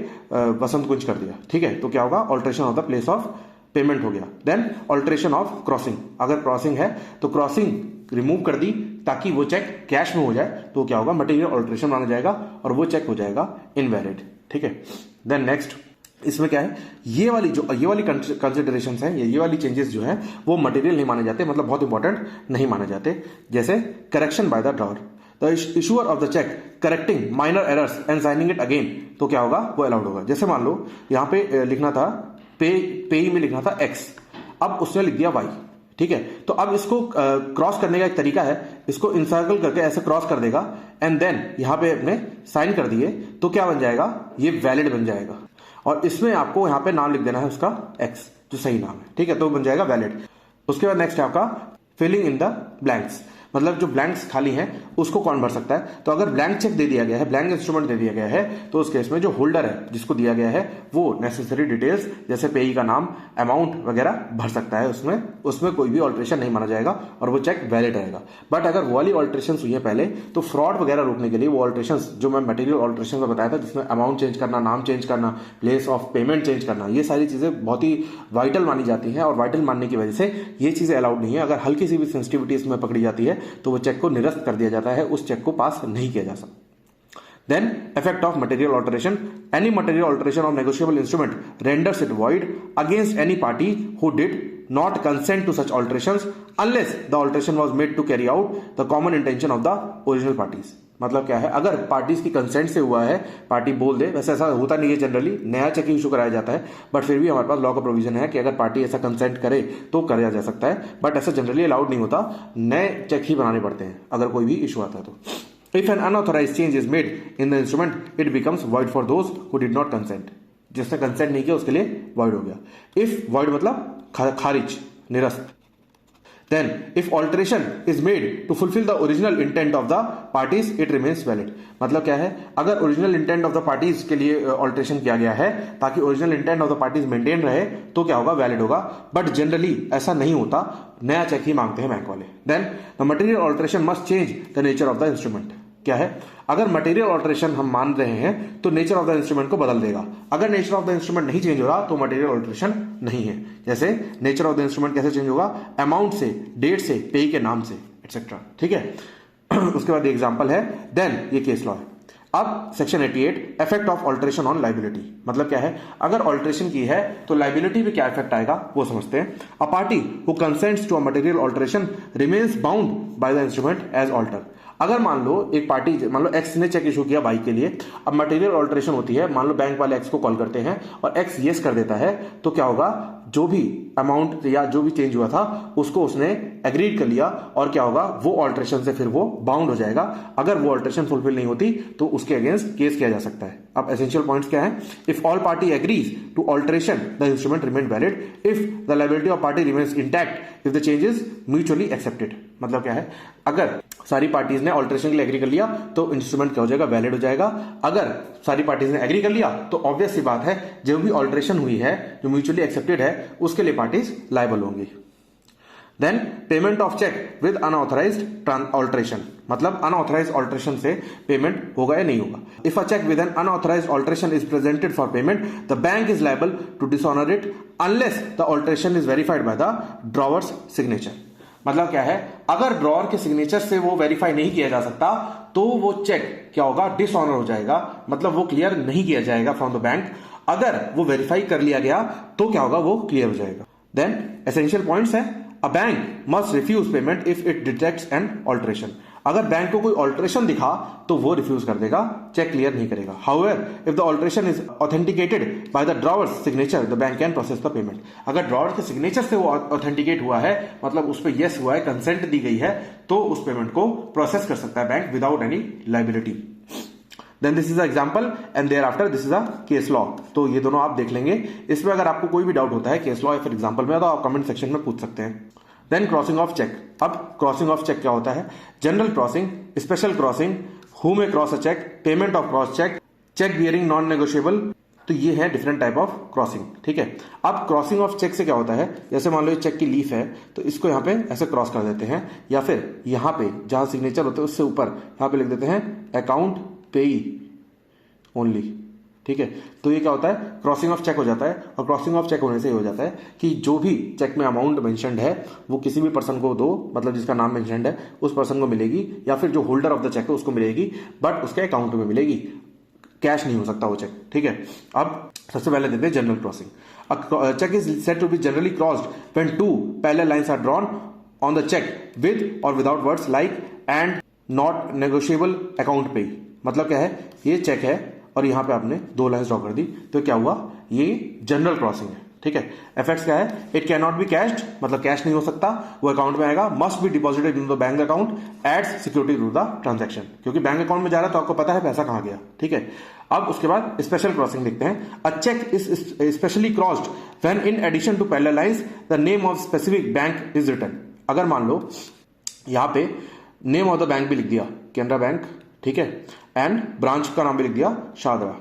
वसंत कुंज कर दिया, ठीक है, तो क्या होगा, alteration of the place of payment हो गया। देन ऑल्ट्रेशन ऑफ क्रॉसिंग, अगर क्रॉसिंग है तो क्रॉसिंग रिमूव कर दी ताकि वो चेक कैश में हो जाए, तो क्या होगा, मटेरियल ऑल्ट्रेशन माना जाएगा और वो चेक हो जाएगा इनवैलिड, ठीक है। देन नेक्स्ट, इसमें क्या है, ये वाली कंसिडरेशंस हैं, ये वाली चेंजेस जो हैं वो मटेरियल नहीं माने जाते, मतलब बहुत इंपॉर्टेंट नहीं माने जाते। जैसे correction by the drawer, the issuer of the cheque correcting minor errors and signing it again, तो क्या होगा, वो अलाउड होगा। जैसे मान लो यहां पे लिखना था पे में लिखना था x, अब उसने लिख दिया y, ठीक है। तो अब इसको क्रॉस करने का एक तरीका है, इसको इंसर्कल करके ऐसे क्रॉस कर देगा एंड देन यहां पे अपने साइन कर दिए, तो क्या बन जाएगा, ये वैलिड बन जाएगा। और इसमें आपको यहां पे नाम लिख देना है उसका x, जो सही नाम है, ठीक है, तो बन जाएगा वैलिड। उसके बाद नेक्स्ट है आपका फिलिंग इन द ब्लैंक्स, मतलब जो ब्लैंक्स खाली हैं उसको कौन भर सकता है। तो अगर ब्लैंक चेक दे दिया गया है, ब्लैंक इंस्ट्रूमेंट दे दिया गया है, तो उस केस में जो होल्डर है जिसको दिया गया है वो नेसेसरी डिटेल्स जैसे पेई का नाम, अमाउंट वगैरह भर सकता है, उसमें कोई भी ऑल्ट्रेशन नहीं माना जाएगा और वो चेक वैलिड रहेगा। बट अगर वो वाली ऑल्ट्रेशन हुई है पहले, तो फ्रॉड वगैरह रोकने के लिए वो ऑल्ट्रेशन जो मैं मटेरियल ऑल्ट्रेशन में बताया था, जिसमें अमाउंट चेंज करना, नाम चेंज करना, प्लेस ऑफ पेमेंट चेंज करना, ये सारी चीजें बहुत ही वाइटल मानी जाती हैं और वाइटल मानने की वजह से ये चीजें अलाउड नहीं है। अगर हल्की सी भी सेंसिटिविटी इसमें पकड़ी जाती है तो वो चेक को निरस्त कर दिया जाता है, उस चेक को पास नहीं किया जा सकता। Then effect of material alteration, any material alteration of negotiable instrument renders it void against any party who did not consent to such alterations unless the alteration was made to carry out the common intention of the original parties। मतलब क्या है, अगर parties की consent से हुआ है, party बोल दे, वैसे ऐसा होता नहीं है, जनरली नया चेक इशू कराया जाता है, बट फिर भी हमारे पास लॉ का प्रोविजन है कि अगर पार्टी ऐसा कंसेंट करे तो कराया जा सकता है, बट ऐसा जनरली अलाउड नहीं होता, नए चेक ही बनाने पड़ते हैं अगर कोई भी इशू आता है तो। If an unauthorized change is made in the instrument, it becomes void for those who did not consent। जिसने कंसेंट नहीं किया उसके लिए void हो गया। If void मतलब खारिज, निरस्त। Then if alteration is made to fulfill the original intent of the parties, it remains valid। मतलब क्या है, अगर original intent of the parties के लिए ऑल्ट्रेशन किया गया है ताकि original intent of the parties maintain रहे, तो क्या होगा, वैलिड होगा। बट जनरली ऐसा नहीं होता, नया चेक ही मांगते हैं बैंक वाले। Then the material alteration must change the nature of the instrument. क्या है, अगर मटेरियल ऑल्ट्रेशन हम मान रहे हैं तो नेचर ऑफ द इंस्ट्रूमेंट को बदल देगा। अगर नेचर ऑफ द इंस्ट्रूमेंट नहीं चेंज हो रहा तो मटेरियल ऑल्ट्रेशन नहीं है। जैसे नेचर ऑफ द इंस्ट्रूमेंट कैसे चेंज होगा, अमाउंट से, डेट से, पे के नाम से, एटसेट्रा, ठीक है। उसके बाद एग्जांपल है, देन ये केस लॉ है। अब section 88 effect of alteration on liability, मतलब क्या है, अगर ऑल्ट्रेशन की है तो लाइबिलिटी पे क्या इफेक्ट आएगा वो समझते हैं। A party who consents to a material alteration remains bound by the instrument as alter. अगर मान लो एक पार्टी, मान लो एक्स ने चेक इशू किया बाई के लिए, अब मटेरियल ऑल्ट्रेशन होती है, मान लो बैंक वाले एक्स को कॉल करते हैं और एक्स यस कर देता है, तो क्या होगा, जो भी अमाउंट या जो भी चेंज हुआ था उसको उसने एग्रीड कर लिया और क्या होगा, वो ऑल्ट्रेशन से फिर वो बाउंड हो जाएगा। अगर वो ऑल्ट्रेशन फुलफिल नहीं होती तो उसके अगेंस्ट केस किया जा सकता है। अब एसेंशियल पॉइंट्स क्या है, if all party agrees to alteration the instrument remain valid if the liability of party remains intact if the change is mutually accepted. मतलब क्या है, अगर सारी पार्टीज ने ऑल्ट्रेशन के लिए एग्री कर लिया तो इंस्ट्रूमेंट क्या हो जाएगा, वैलिड हो जाएगा। अगर सारी पार्टीज ने एग्री कर लिया तो ऑब्वियस सी बात है, जो भी ऑल्ट्रेशन हुई है जो म्यूचुअली एक्सेप्टेड है उसके लिए पार्टीज लायबल होंगी। Then payment of cheque with unauthorised alteration, मतलब अनऑथराइज्ड ऑल्ट्रेशन से पेमेंट होगा या नहीं होगा। If a cheque with an unauthorised alteration is presented for payment, the bank is liable to dishonour it unless the alteration is verified by the drawer's signature. मतलब क्या है, अगर ड्रॉअर के सिग्नेचर से वो वेरीफाई नहीं किया जा सकता तो वो चेक क्या होगा, डिसऑनर हो जाएगा, मतलब वो क्लियर नहीं किया जाएगा फ्रॉम द बैंक। अगर वो वेरीफाई कर लिया गया तो क्या होगा, वो क्लियर हो जाएगा। देन एसेंशियल पॉइंट्स है, a bank must refuse payment if it detects an alteration. अगर बैंक को कोई ऑल्टरेशन दिखा तो वो रिफ्यूज कर देगा, चेक क्लियर नहीं करेगा। However if the alteration is authenticated by the drawer's signature the bank can process the payment. अगर ड्रॉअर के सिग्नेचर से वो ऑथेंटिकेट हुआ है, मतलब उस पर यस हुआ है, कंसेंट दी गई है, तो उस पेमेंट को प्रोसेस कर सकता है bank without any liability. Then this is example and thereafter this is a case law. तो ये दोनों आप देख लेंगे। इसमें अगर आपको कोई भी डाउट होता है केस लॉ या फिर एग्जाम्पल में, तो आप कमेंट सेक्शन में पूछ सकते हैं। Then crossing of cheque. अब क्रॉसिंग ऑफ चेक क्या होता है, general crossing, special crossing, who may cross a cheque, payment of cross cheque, cheque bearing non negotiable. तो ये है डिफरेंट टाइप ऑफ क्रॉसिंग, ठीक है। अब क्रॉसिंग ऑफ चेक से क्या होता है, जैसे मान लो ये चेक की लीफ है तो इसको यहाँ पे ऐसे क्रॉस कर देते हैं, या फिर यहाँ पे जहां सिग्नेचर होते हैं उससे ऊपर यहाँ पे लिख देते हैं अकाउंट पेई ओनली, ठीक है। तो ये क्या होता है, क्रॉसिंग ऑफ चेक हो जाता है। और क्रॉसिंग ऑफ चेक होने से ये हो जाता है कि जो भी चेक में अमाउंट मेंशन्ड है वो किसी भी पर्सन को दो, मतलब जिसका नाम मेंशन्ड है उस पर्सन को मिलेगी, या फिर जो होल्डर ऑफ द चेक है उसको मिलेगी, बट उसके अकाउंट में मिलेगी, कैश नहीं हो सकता वो चेक, ठीक है। अब सबसे पहले देखते हैं general crossing. Cheque is said to be generally crossed when two parallel lines are drawn on the cheque with or without words like and not negotiable account payee. मतलब क्या है, ये चेक है और यहां पे आपने दो लाइंस ड्रॉ कर दी, तो क्या हुआ, ये जनरल क्रॉसिंग है, ठीक है। इफेक्ट्स क्या है, it can not be cashed, मतलब कैश नहीं हो सकता, वो अकाउंट में आएगा। Must be deposited in the bank account adds security to the transaction, क्योंकि बैंक अकाउंट में जा रहा है तो आपको पता है पैसा कहां गया, ठीक है। अब उसके बाद स्पेशल क्रॉसिंग देखते हैं। A cheque is specially crossed when in addition to parallel lines the name of specific bank is written. अगर मान लो यहां पे नेम ऑफ द बैंक भी लिख दिया, कैनरा बैंक, ठीक है, एंड ब्रांच का नाम भी लिख दिया शारदा,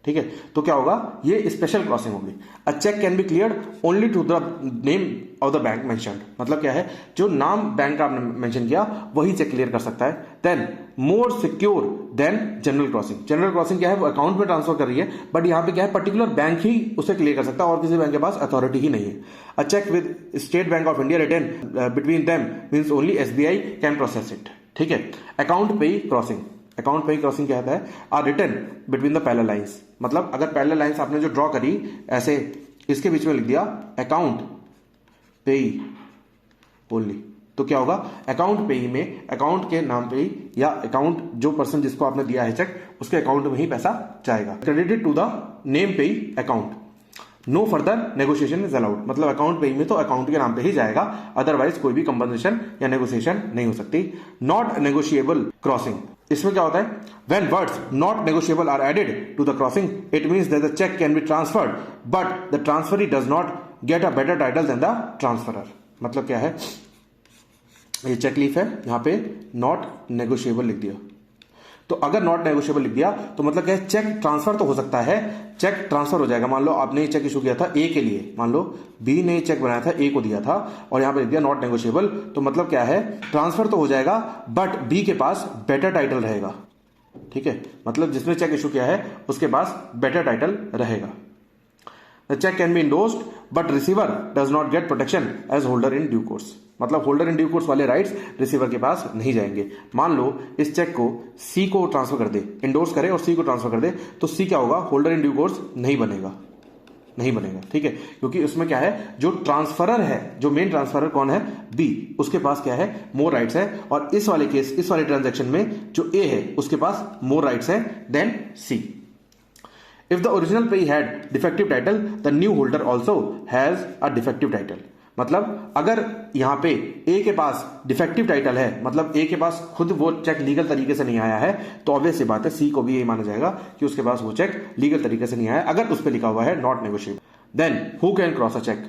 ठीक है, तो क्या होगा, ये स्पेशल क्रॉसिंग होगी। A cheque can be cleared only to the name of the bank mentioned. मतलब क्या है, जो नाम बैंक का आपने मेंशन किया वही चेक क्लियर कर सकता है। Then more secure than general crossing. General crossing क्या है, वो अकाउंट में ट्रांसफर कर रही है, बट यहां पे क्या है, पर्टिकुलर बैंक ही उसे क्लियर कर सकता है और किसी बैंक के पास अथॉरिटी ही नहीं है। A cheque with state bank of India written between them means only SBI can process it, ठीक है। अकाउंट पे क्रॉसिंग, अकाउंट पे क्रॉसिंग क्या होता है, are written between the parallel lines. मतलब अगर पैरेलल लाइंस आपने जो ड्रॉ करी ऐसे, इसके बीच में लिख दिया अकाउंट पे ओनली, तो क्या होगा, अकाउंट पे में अकाउंट के नाम पे ही, या अकाउंट जो पर्सन जिसको आपने दिया है चेक उसके अकाउंट में ही पैसा जाएगा। Credited to the name pay account, no further negotiation is allowed. मतलब अकाउंट पे में तो अकाउंट के नाम पे ही जाएगा, अदरवाइज कोई भी कंपनसेशन या नेगोशिएशन नहीं हो सकती। नॉट नेगोशिएबल क्रॉसिंग, इसमें क्या होता है, when words not negotiable are added to the crossing it means that the cheque can be transferred but the transferee does not get a better title than the transferor. मतलब क्या है, ये cheque leaf है, यहां पे not negotiable लिख दिया, तो अगर नॉट नेगोशिएबल लिख दिया तो मतलब क्या है, चेक ट्रांसफर तो हो सकता है, चेक ट्रांसफर हो जाएगा। मान लो आपने ये चेक इशू किया था ए के लिए, मान लो बी ने चेक बनाया था ए को दिया था और यहां पे लिख दिया नॉट नेगोशिएबल, तो मतलब क्या है, ट्रांसफर तो हो जाएगा बट बी के पास बेटर टाइटल रहेगा, ठीक है। मतलब जिसने चेक इशू किया है उसके पास बेटर टाइटल रहेगा। The cheque can be endorsed but receiver does not get protection as holder in due course. मतलब होल्डर इन ड्यू कोर्स वाले राइट्स रिसीवर के पास नहीं जाएंगे। मान लो इस चेक को सी को ट्रांसफर कर दे, इंडोर्स करे और सी को ट्रांसफर कर दे, तो सी क्या होगा, होल्डर इन ड्यू कोर्स नहीं बनेगा, नहीं बनेगा, ठीक है, क्योंकि उसमें क्या है, जो ट्रांसफरर है, जो मेन ट्रांसफरर कौन है, बी, उसके पास क्या है, मोर राइट्स है। और इस वाले केस, इस वाले ट्रांजैक्शन में जो ए है उसके पास मोर राइट्स है than C. If the original payee had defective title, the new holder also has a defective title. मतलब अगर यहां पे ए के पास डिफेक्टिव टाइटल है, मतलब ए के पास खुद वो चेक लीगल तरीके से नहीं आया है, तो ऑब्वियस सी बात है सी को भी ये माना जाएगा कि उसके पास वो चेक लीगल तरीके से नहीं आया, अगर उस पर लिखा हुआ है not negotiable. Then who can cross a cheque,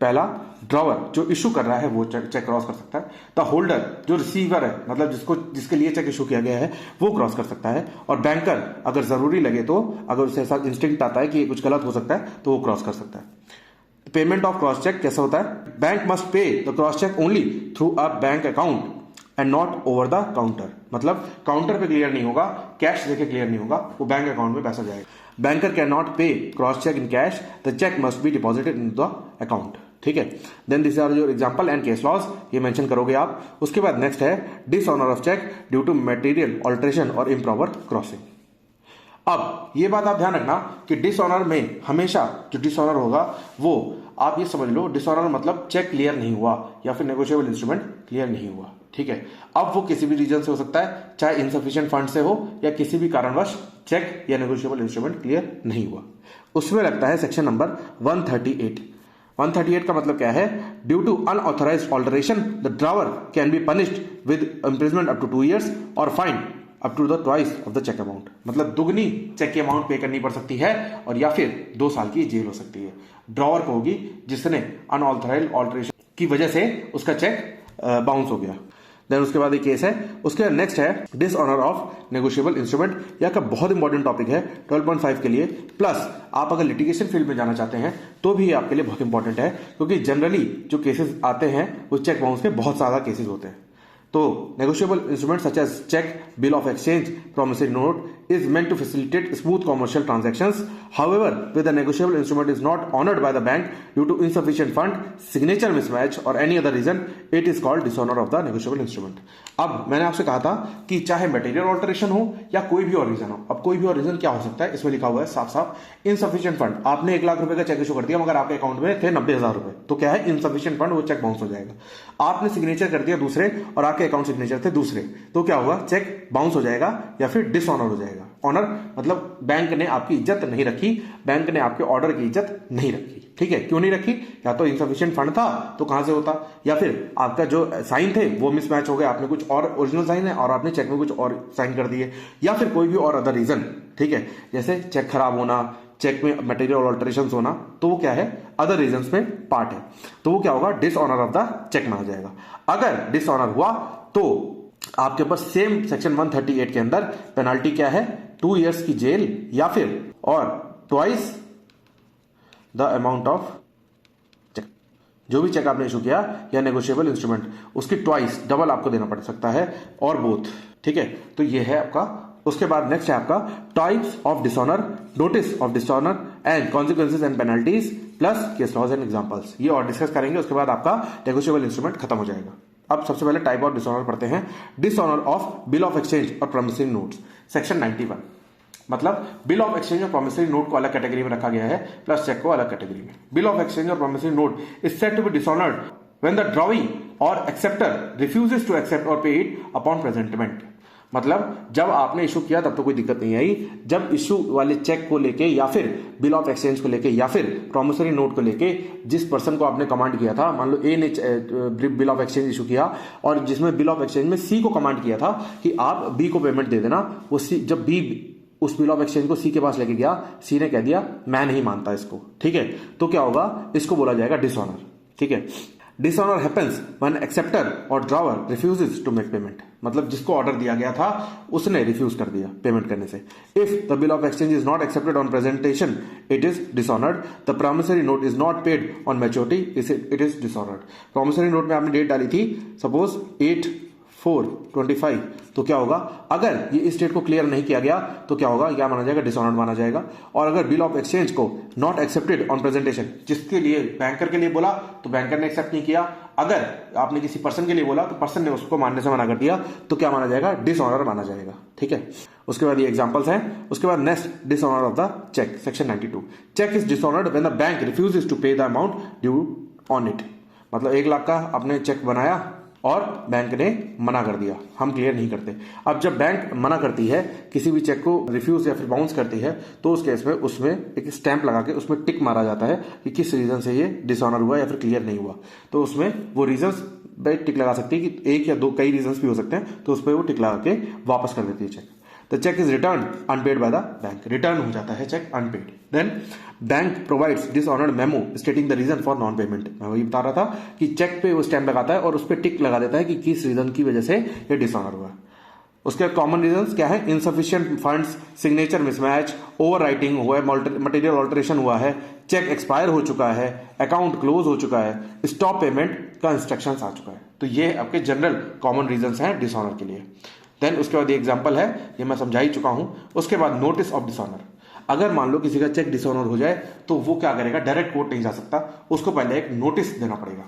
पहला ड्रॉवर जो इशू कर रहा है वो चेक क्रॉस कर सकता है। द होल्डर जो रिसीवर है, मतलब जिसके लिए चेक इशू किया गया है वो क्रॉस कर सकता है। और बैंकर अगर जरूरी लगे तो, अगर उसे ऐसा इंस्टिंक्ट आता है कि कुछ गलत हो सकता है तो वो क्रॉस कर सकता है। पेमेंट ऑफ क्रॉस चेक कैसा होता है, bank must pay the cross cheque only through a bank account and not over the counter. मतलब काउंटर पे क्लियर नहीं होगा, कैश देके क्लियर नहीं होगा, वो बैंक अकाउंट में पैसा जाएगा। Banker can not pay cross cheque in cash, the cheque must be deposited in the account, ठीक है। Then this are your example and case laws, ये मेंशन करोगे आप। उसके बाद नेक्स्ट है dishonour of cheque due to material alteration और improper crossing. अब ये बात आप ध्यान रखना कि डिसऑनर में हमेशा जो डिसऑनर होगा वो आप ये समझ लो, डिसऑनर मतलब चेक क्लियर नहीं हुआ या फिर नेगोशिएबल इंस्ट्रूमेंट क्लियर नहीं हुआ, ठीक है। अब वो किसी भी रीजन से हो सकता है, चाहे इनसफिशिएंट फंड से हो या किसी भी कारणवश चेक या नेगोशिएबल इंस्ट्रूमेंट क्लियर नहीं हुआ। उसमें लगता है सेक्शन नंबर 138। 138 का मतलब क्या है? Due to unauthorised alteration the drawer can be punished with imprisonment up to 2 years और fine up to the twice of the cheque amount. मतलब दुगनी चेक की अमाउंट पे करनी पड़ सकती है और या फिर 2 साल की जेल हो सकती है ड्रॉवर को होगी जिसने अनऑथराइज्ड ऑल्टरेशन की वजह से उसका चेक बाउंस हो गया। देन उसके बाद एक केस है, उसके बाद नेक्स्ट है डिसऑनर ऑफ नेगोशिएबल इंस्ट्रूमेंट। यह का बहुत इंपॉर्टेंट टॉपिक है 12.5 के लिए, प्लस आप अगर लिटिगेशन फील्ड में जाना चाहते हैं तो भी आपके लिए बहुत इंपॉर्टेंट है, क्योंकि जनरली जो केसेस आते हैं वो चेक बाउंस के बहुत ज्यादा केसेस होते हैं। तो negotiable instruments such as check, bill of exchange, promissory note is meant to facilitate smooth commercial transactions. However, when the negotiable instrument is not honored by the bank due to insufficient fund, signature mismatch or any other reason, it is called dishonor of the negotiable instrument. अब मैंने आपसे कहा था कि चाहे material alteration हो या कोई भी और रीजन हो। अब कोई भी और रीजन क्या हो सकता है, इसमें लिखा हुआ है साफ साफ इनसफिशिएंट फंड। आपने 1 लाख रुपए का चेक इशू कर दिया मगर आपके अकाउंट में थे 90,000 रुपए, तो क्या है इनसफिशिएंट फंड, वो चेक बाउंस हो जाएगा। आपने सिग्नेचर कर दिया दूसरे और आपके अकाउंट सिग्नेचर थे दूसरे, तो क्या होगा, चेक बाउंस हो जाएगा या फिर डिसऑनर हो जाएगा। ऑनर मतलब बैंक ने आपकी इज्जत नहीं रखी, बैंक ने आपके ऑर्डर की इज्जत नहीं रखी, ठीक है। क्यों नहीं रखी? या तो इनसफिशिएंट फंड था तो कहां से होता, या फिर आपका जो साइन थे वो मिसमैच हो गए, आपने कुछ और ओरिजिनल साइन है और आपने चेक में कुछ और साइन कर दिए, या फिर कोई भी और अदर रीजन, ठीक है। जैसे चेक खराब होना, चेक में मटेरियल ऑल्टरेशन होना, तो वो क्या है, अदर रीजन में पार्ट है, तो वो क्या होगा, डिसऑनर ऑफ द चेक माना जाएगा। अगर डिसऑनर हुआ तो आपके पास सेम सेक्शन 138 के अंदर पेनाल्टी क्या है, 2 years की जेल या फिर और twice the amount of cheque. जो भी चेक आपने इशू किया या नेगोशिएबल इंस्ट्रूमेंट, उसकी ट्वाइस डबल आपको देना पड़ सकता है और बोथ, ठीक है। तो ये है आपका। उसके बाद नेक्स्ट है आपका types of dishonour, notice of dishonour and consequences and penalties plus case laws and examples, ये और डिस्कस करेंगे। उसके बाद आपका नेगोशिएबल इंस्ट्रूमेंट खत्म हो जाएगा। अब सबसे पहले टाइप ऑफ डिसऑनर पढ़ते हैं। Dishonour of bill of exchange और प्रॉमिसरी नोट्स, सेक्शन 91। मतलब बिल ऑफ एक्सचेंज और प्रॉमिसरी नोट को अलग कैटेगरी में रखा गया है, प्लस चेक को अलग कैटेगरी में। बिल ऑफ एक्सचेंज और promissory note is said to be dishonoured when the drawee और एक्सेप्टर रिफ्यूजेस टू एक्सेप्ट और पे इट अपॉन प्रेजेंटमेंट। मतलब जब आपने इशू किया तब तो कोई दिक्कत नहीं आई, जब इशू वाले चेक को लेके या फिर बिल ऑफ एक्सचेंज को लेके या फिर प्रॉमिसरी नोट को लेके जिस पर्सन को आपने कमांड किया था, मान लो ए ने बिल ऑफ एक्सचेंज इशू किया और जिसमें बिल ऑफ एक्सचेंज में सी को कमांड किया था कि आप बी को पेमेंट दे देना, वो सी जब बी उस बिल ऑफ एक्सचेंज को सी के पास लेके गया, सी ने कह दिया मैं नहीं मानता इसको, ठीक है, तो क्या होगा, इसको बोला जाएगा डिसऑनर, ठीक है। डिसऑनर हैपेंस व्हेन एक्सेप्टर और drawer refuses to make payment. मतलब जिसको ऑर्डर दिया गया था उसने रिफ्यूज कर दिया पेमेंट करने से। If the bill of exchange is not accepted on presentation it is dishonoured. The promissory note is not paid on maturity it is dishonoured. Promissory note में आपने डेट डाली थी सपोज 8/4/25, तो क्या होगा, अगर ये इस डेट को क्लियर नहीं किया गया तो क्या होगा, क्या माना जाएगा, डिसऑनर्ड माना जाएगा। और अगर बिल ऑफ एक्सचेंज को नॉट एक्सेप्टेड ऑन प्रेजेंटेशन, जिसके लिए बैंकर के लिए बोला तो बैंकर ने एक्सेप्ट नहीं किया, अगर आपने किसी पर्सन के लिए बोला तो पर्सन ने उसको मानने से मना कर दिया, तो क्या माना जाएगा, डिसऑनर माना जाएगा, ठीक है। उसके बाद ये एग्जांपल्स हैं। उसके बाद next dishonour of the cheque, section 92। Cheque is dishonoured when the bank refuses to pay the amount due on it. मतलब 1 लाख का आपने चेक बनाया और बैंक ने मना कर दिया, हम क्लियर नहीं करते। अब जब बैंक मना करती है, किसी भी चेक को रिफ्यूज या फिर बाउंस करती है, तो उस केस में उसमें एक स्टैंप लगा के उसमें टिक मारा जाता है कि किस रीजन से ये डिसऑनर हुआ या फिर क्लियर नहीं हुआ। तो उसमें वो रीजंस पे टिक लगा सकती है कि 1 या 2 कई रीजंस भी हो सकते हैं, तो उस पर वो टिक लगा के वापस कर देती है cheque. The cheque is return unpaid by the bank. Return हो जाता है cheque unpaid. Then bank provides dishonoured memo stating the reason for non payment. मैं वही बता रहा था कि चेक पे वो स्टैम्प लगाता है और उस पर टिक लगा देता है कि किस रीजन की वजह से ये डिसऑनर हुआ। उसके कॉमन रीजंस क्या है, insufficient funds, signature mismatch, over writing हुआ है, मटेरियल ऑल्टरेशन हुआ है, चेक एक्सपायर हो चुका है, अकाउंट क्लोज हो चुका है, स्टॉप पेमेंट का इंस्ट्रक्शंस आ चुका है। तो ये आपके जनरल कॉमन रीजंस हैं डिसऑनर के लिए। देन उसके बाद ये एग्जांपल है, ये मैं समझा ही चुका हूं। उसके बाद नोटिस ऑफ डिसऑनर। अगर मान लो किसी का चेक डिसऑनर हो जाए तो वो क्या करेगा, डायरेक्ट कोर्ट नहीं जा सकता, उसको पहले एक नोटिस देना पड़ेगा।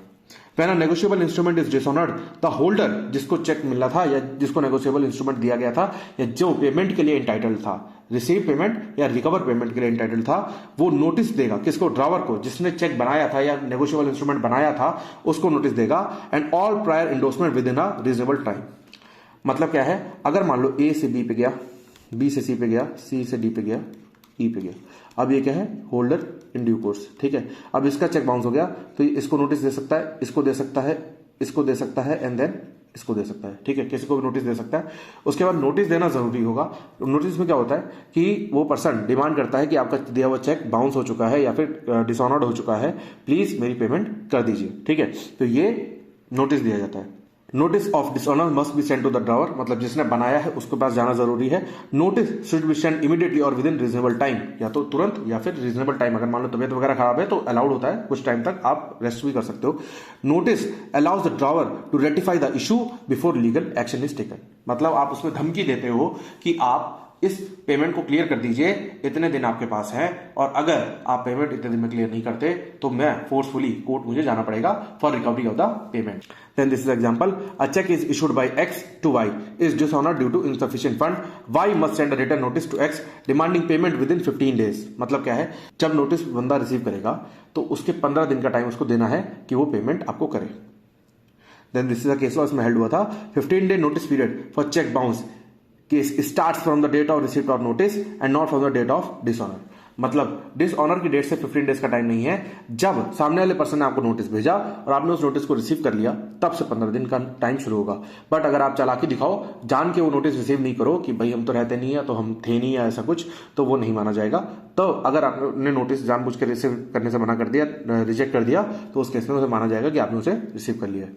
When a negotiable instrument is dishonored, the holder जिसको चेक मिला था या जिसको नेगोशिएबल इंस्ट्रूमेंट दिया गया था या जो पेमेंट के लिए इंटाइटल्ड था, रिसीव पेमेंट या रिकवर पेमेंट के लिए इंटाइटल्ड था, वो नोटिस देगा किसको, ड्रावर को, जिसने चेक बनाया था या नेगोशिएबल इंस्ट्रूमेंट बनाया था उसको नोटिस देगा। And all prior endorsement with in a reasonable time. मतलब क्या है, अगर मान लो ए से बी पे गया, बी से सी पे गया, सी से डी पे गया, ई पे गया, अब ये क्या है, होल्डर इन ड्यू कोर्स, ठीक है। अब इसका चेक बाउंस हो गया तो इसको नोटिस दे सकता है, इसको दे सकता है, इसको दे सकता है एंड देन इसको दे सकता है, ठीक है, किसी को भी नोटिस दे सकता है। उसके बाद नोटिस देना जरूरी होगा। नोटिस में क्या होता है कि वो पर्सन डिमांड करता है कि आपका दिया हुआ चेक बाउंस हो चुका है या फिर डिसऑनर्ड हो चुका है, प्लीज मेरी पेमेंट कर दीजिए, ठीक है। तो ये नोटिस दिया जाता है। Notice of dishonour must be send to the drawer, मतलब जिसने बनाया है उसके पास जाना जरूरी है। Notice should be send immediately और विद इन रीजनेबल टाइम, या तो तुरंत या फिर रीजनेबल टाइम। अगर मान लो तबियत वगैरह खराब है तो अलाउड होता है, कुछ टाइम तक आप रेस्ट भी कर सकते हो। Notice allows the drawer to rectify the issue before legal action is taken, मतलब आप उसमें धमकी देते हो कि आप इस पेमेंट को क्लियर कर दीजिए, इतने दिन आपके पास है, और अगर आप पेमेंट इतने दिन में क्लियर नहीं करते तो मैं फोर्सफुली कोर्ट मुझे जाना पड़ेगा for recovery of the payment. Then this is example, a cheque is issued by X to Y, is dishonoured due to insufficient fund, Y must send a return notice to X demanding payment within 15 days. मतलब क्या है, जब notice बंदा receive करेगा तो उसके 15 दिन का टाइम उसको देना है कि वो पेमेंट आपको करे। Then this is a case law, इसमें हेल्ड हुआ था 15 day notice period for cheque bounce case starts from the date of receipt of notice and not from the date of dishonour. मतलब डिसऑनर की date से 15 days का time नहीं है, जब सामने वाले पर्सन ने आपको नोटिस भेजा और आपने उस नोटिस को रिसीव कर लिया तब से 15 दिन का टाइम शुरू होगा। बट अगर आप चालाकी दिखाओ, जान के वो नोटिस रिसीव नहीं करो कि भाई हम तो रहते नहीं है तो हम थे नहीं या ऐसा कुछ, तो वो नहीं माना जाएगा। तो अगर आपने नोटिस जानबूझ के रिसीव करने से मना कर दिया, रिजेक्ट कर दिया, तो उस केस में उसे माना जाएगा कि आपने उसे रिसीव कर लिया।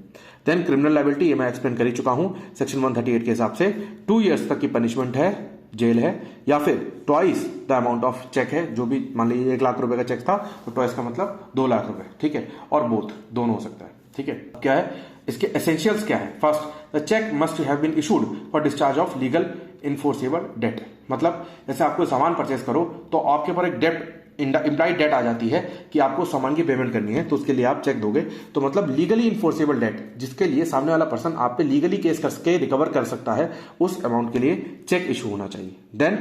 देन क्रिमिनल लायबिलिटी, ये मैं एक्सप्लेन कर ही चुका हूं सेक्शन 138 के हिसाब से 2 ईयर्स तक की पनिशमेंट है, जेल है, या फिर twice the amount of cheque है, जो भी मान लीजिए 1 लाख रुपए का चेक था तो ट्वाइस का मतलब 2 लाख रुपए, ठीक है, और बोथ दोनों हो सकता है, ठीक है। क्या है इसके एसेंशियल्स क्या है, first the cheque must have been issued for discharge of legal enforceable debt. मतलब जैसे आपको सामान परचेस करो तो आपके ऊपर एक डेट, इंप्लाइड डेट आ जाती है कि आपको सामान की पेमेंट करनी है, तो उसके लिए आप चेक दोगे। तो मतलब लीगली इन्फोर्सेबल डेट, जिसके लिए सामने वाला पर्सन आप पे लीगली केस करके रिकवर कर सकता है, उस अमाउंट के लिए चेक इशू होना चाहिए। Then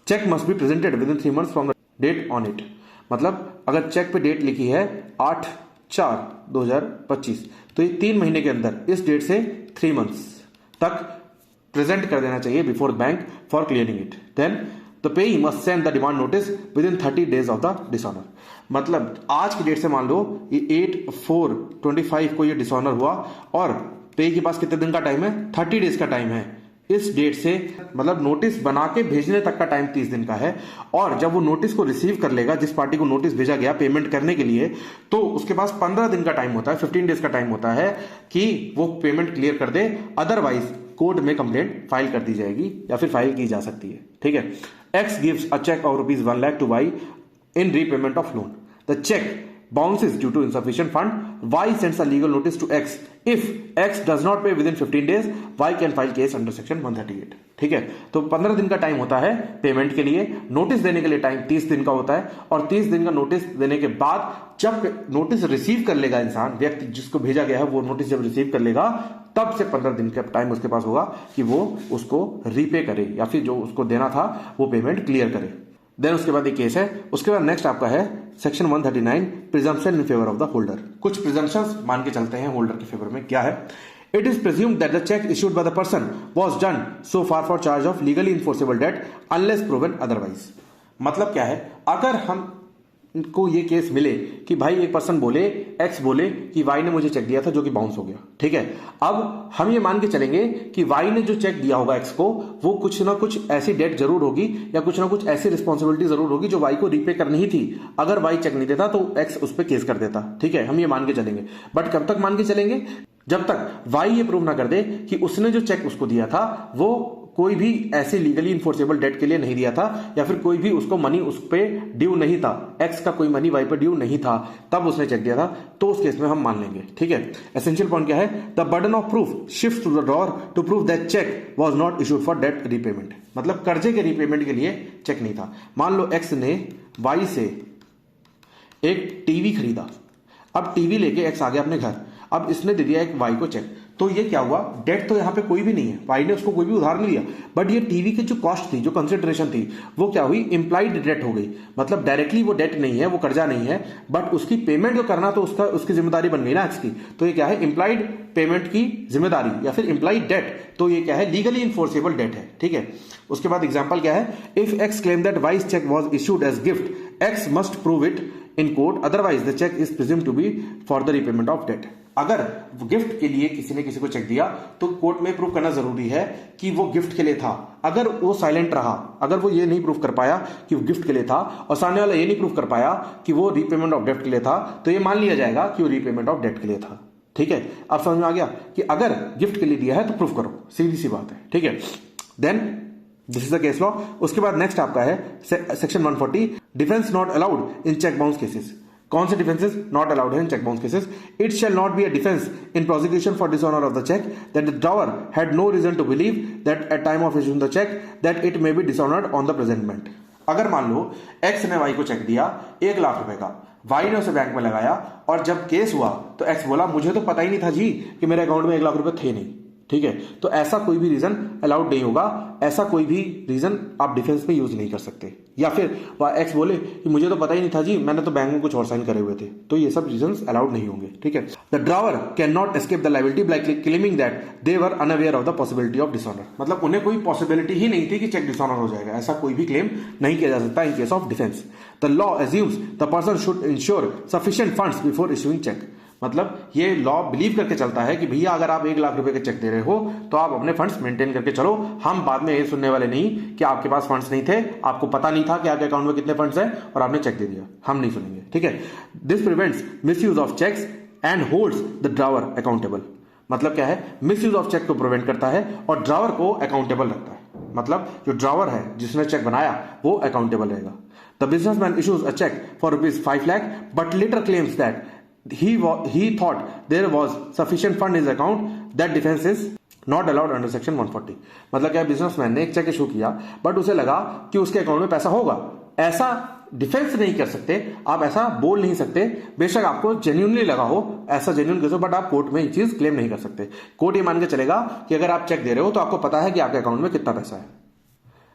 cheque must be presented within 3 months from the date on it. मतलब अगर चेक पे डेट लिखी है 8/4/2025, तो ये 3 महीने के अंदर इस डेट से 3 months तक प्रेजेंट कर देना चाहिए before bank for clearing it. Then the payee must send the demand notice within 30 days of the dishonour. मतलब आज की डेट से मान लो ये 8/4/25 को ये डिसऑनर हुआ और पे के पास कितने दिन का टाइम है, 30 days का टाइम है। इस डेट से मतलब नोटिस बना के भेजने तक का टाइम 30 दिन का है, और जब वो नोटिस को रिसीव कर लेगा, जिस पार्टी को नोटिस भेजा गया पेमेंट करने के लिए, तो उसके पास 15 दिन का टाइम होता है, 15 डेज का टाइम होता है कि वो पेमेंट क्लियर कर दे, अदरवाइज कोर्ट में कंप्लेंट फाइल कर दी जाएगी या फिर फाइल की जा सकती है, ठीक है। X gives a cheque of ₹1 lakh to Y in repayment of loan, the cheque bounces due to insufficient fund, Y sends a legal notice to X. If X does not pay within 15 days, Y can file case under section 138. ठीक है, तो 15 दिन का time होता है payment के लिए, notice देने के लिए टाइम 30 दिन का होता है, और 30 दिन का नोटिस देने के बाद जब नोटिस रिसीव कर लेगा इंसान, व्यक्ति जिसको भेजा गया है, वो नोटिस जब रिसीव कर लेगा तब से 15 दिन का टाइम उसके पास होगा कि वो उसको रीपे करे या फिर जो उसको देना था वो पेमेंट क्लियर करे। देन उसके बाद एक केस है, उसके बाद नेक्स्ट आपका है section 139 presumption in favour of the holder. कुछ प्रिजम्पशंस मान के चलते हैं होल्डर के फेवर में। क्या है, it is presumed that the cheque issued by the person was done so far for charge of legally enforceable debt unless proven otherwise. मतलब क्या है, अगर हम को ये केस मिले कि भाई एक पर्सन बोले, एक्स बोले कि वाई ने मुझे चेक दिया था जो कि बाउंस हो गया, ठीक है, अब हम ये मान के चलेंगे कि वाई ने जो चेक दिया होगा एक्स को, वो कुछ ना कुछ ऐसी डेट जरूर होगी या कुछ ना कुछ ऐसी रिस्पॉन्सिबिलिटी जरूर होगी जो वाई को रीपे करनी ही थी। अगर वाई चेक नहीं देता तो एक्स उस पर केस कर देता, ठीक है, हम ये मान के चलेंगे। बट कब तक मान के चलेंगे, जब तक वाई ये प्रूव ना कर दे कि उसने जो चेक उसको दिया था वो कोई भी ऐसे लीगली इन्फोर्सेबल डेट के लिए नहीं दिया था, या फिर कोई भी उसको मनी उस पे ड्यू नहीं था, एक्स का कोई मनी वाई पे ड्यू नहीं था, तब उसने चेक दिया था, तो उस केस में हम मान लेंगे। ठीक है, एसेंशियल पॉइंट क्या है? The burden of proof shift to the drawer to prove that cheque was not issued for debt repayment. मतलब कर्जे के रीपेमेंट के लिए चेक नहीं था। मान लो एक्स ने वाई से एक टीवी खरीदा, अब टीवी लेके एक्स आ गया अपने घर, अब इसने दे दिया एक वाई को चेक, तो ये क्या हुआ? डेट तो यहां पे कोई भी नहीं है, वाई ने उसको कोई भी उधार नहीं लिया, बट ये टीवी की जो कॉस्ट थी, जो कंसिडरेशन थी, वो क्या हुई? इंप्लाइड डेट हो गई। मतलब डायरेक्टली वो डेट नहीं है, वो कर्जा नहीं है, बट उसकी पेमेंट जो करना तो उसकी जिम्मेदारी बन गई ना एक्स की, तो ये क्या है? इंप्लाइड पेमेंट की जिम्मेदारी या फिर इंप्लाइड डेट, तो ये क्या है? लीगली इन्फोर्सेबल डेट है। ठीक है, उसके बाद एग्जाम्पल क्या है? If X claim that Y's cheque was issued as gift, X must prove it in court, otherwise the cheque is presumed to be for the repayment of debt. अगर gift के लिए किसी ने किसी को चेक दिया तो कोर्ट में प्रूव करना जरूरी है कि वो गिफ्ट के लिए था। अगर वो साइलेंट रहा, अगर वो ये नहीं प्रूव कर पाया कि वो गिफ्ट के लिए था, और सामने वाला ये नहीं प्रूव कर पाया कि वो रीपेमेंट ऑफ डेट के लिए था, तो ये मान लिया जाएगा कि वो रीपेमेंट ऑफ डेट के लिए था। ठीक है, अब समझ में आ गया कि अगर गिफ्ट के लिए दिया है तो प्रूफ करो, सीधी सी बात है। ठीक है, then this is the case law. उसके बाद नेक्स्ट आपका है section 140, defence not allowed in cheque bounce cases. कौन से डिफेंसेस नॉट अलाउड है in cheque bounce cases? It shall not be a defence in prosecution for dishonour of the cheque that the drawer had no reason to believe that at time of issuing the cheque that it may be dishonoured on the presentment. अगर मान लो X ने Y को check दिया 1 लाख रुपए का, Y ने उसे बैंक में लगाया, और जब केस हुआ तो एक्स बोला मुझे तो पता ही नहीं था जी कि मेरे अकाउंट में 1 लाख रुपए थे नहीं। ठीक है, तो ऐसा कोई भी रीजन अलाउड नहीं होगा, ऐसा कोई भी रीजन आप डिफेंस में यूज नहीं कर सकते। या फिर एक्स बोले कि मुझे तो पता ही नहीं था जी, मैंने तो बैंक में कुछ और साइन करे हुए थे, तो ये सब रीजंस अलाउड नहीं होंगे। ठीक है, the drawer can not escape the liability by claiming that they were unaware of the possibility of dishonour. मतलब उन्हें कोई पॉसिबिलिटी ही नहीं थी कि चेक डिसऑनर हो जाएगा, ऐसा कोई भी क्लेम नहीं किया जा सकता in case of defence. The law assumes the person should ensure sufficient funds before issuing cheque. मतलब ये लॉ बिलीव करके चलता है कि भैया अगर आप 1 लाख रुपए के चेक दे रहे हो तो आप अपने फंड्स मेंटेन करके चलो, हम बाद में ये सुनने वाले नहीं कि आपके पास फंड्स नहीं थे, आपको पता नहीं था कि आपके अकाउंट में कितने फंड्स हैं और आपने चेक दे दिया, हम नहीं सुनेंगे। ठीक है, this prevents misuse of cheques and holds the drawer accountable. मतलब क्या है? मिसयूज ऑफ चेक को प्रिवेंट करता है और ड्रॉवर को अकाउंटेबल रखता है। मतलब जो ड्रॉवर है जिसने चेक बनाया वो अकाउंटेबल रहेगा। The businessman issues a cheque for ₹5 lakh but later claims that he thought there was sufficient fund in his account, that defense is not allowed under section 140। मतलब क्या? बिजनेसमैन ने एक चेक इशू किया but उसे लगा कि उसके अकाउंट में पैसा होगा, ऐसा डिफेंस नहीं कर सकते, आप ऐसा बोल नहीं सकते, बेशक आपको जेन्युइनली लगा हो, ऐसा जेन्युइन केस हो, बट आप कोर्ट में ये चीज क्लेम नहीं कर सकते। कोर्ट ये मान के चलेगा कि अगर आप चेक दे रहे हो तो आपको पता है कि आपके अकाउंट में कितना पैसा है।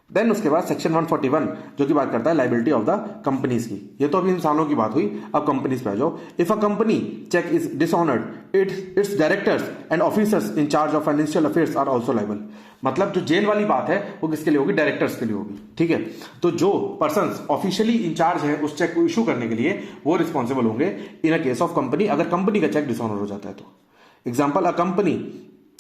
देन उसके बाद सेक्शन 141 जो कि बात करता है लायबिलिटी ऑफ द कंपनीज की। ये तो अभी इंसानों की बात हुई, अब कंपनीज पे आ जाओ। If a company cheque is dishonoured its directors and officers in charge of financial affairs are also liable. मतलब जो जेल वाली बात है वो किसके लिए होगी? डायरेक्टर्स के लिए होगी। ठीक है, तो जो पर्संस ऑफिशियली इंचार्ज है उस चेक को इशू करने के लिए वो रिस्पॉन्सिबल होंगे इन अ केस ऑफ कंपनी, अगर कंपनी का चेक डिसऑनर हो जाता है तो। Example, a company,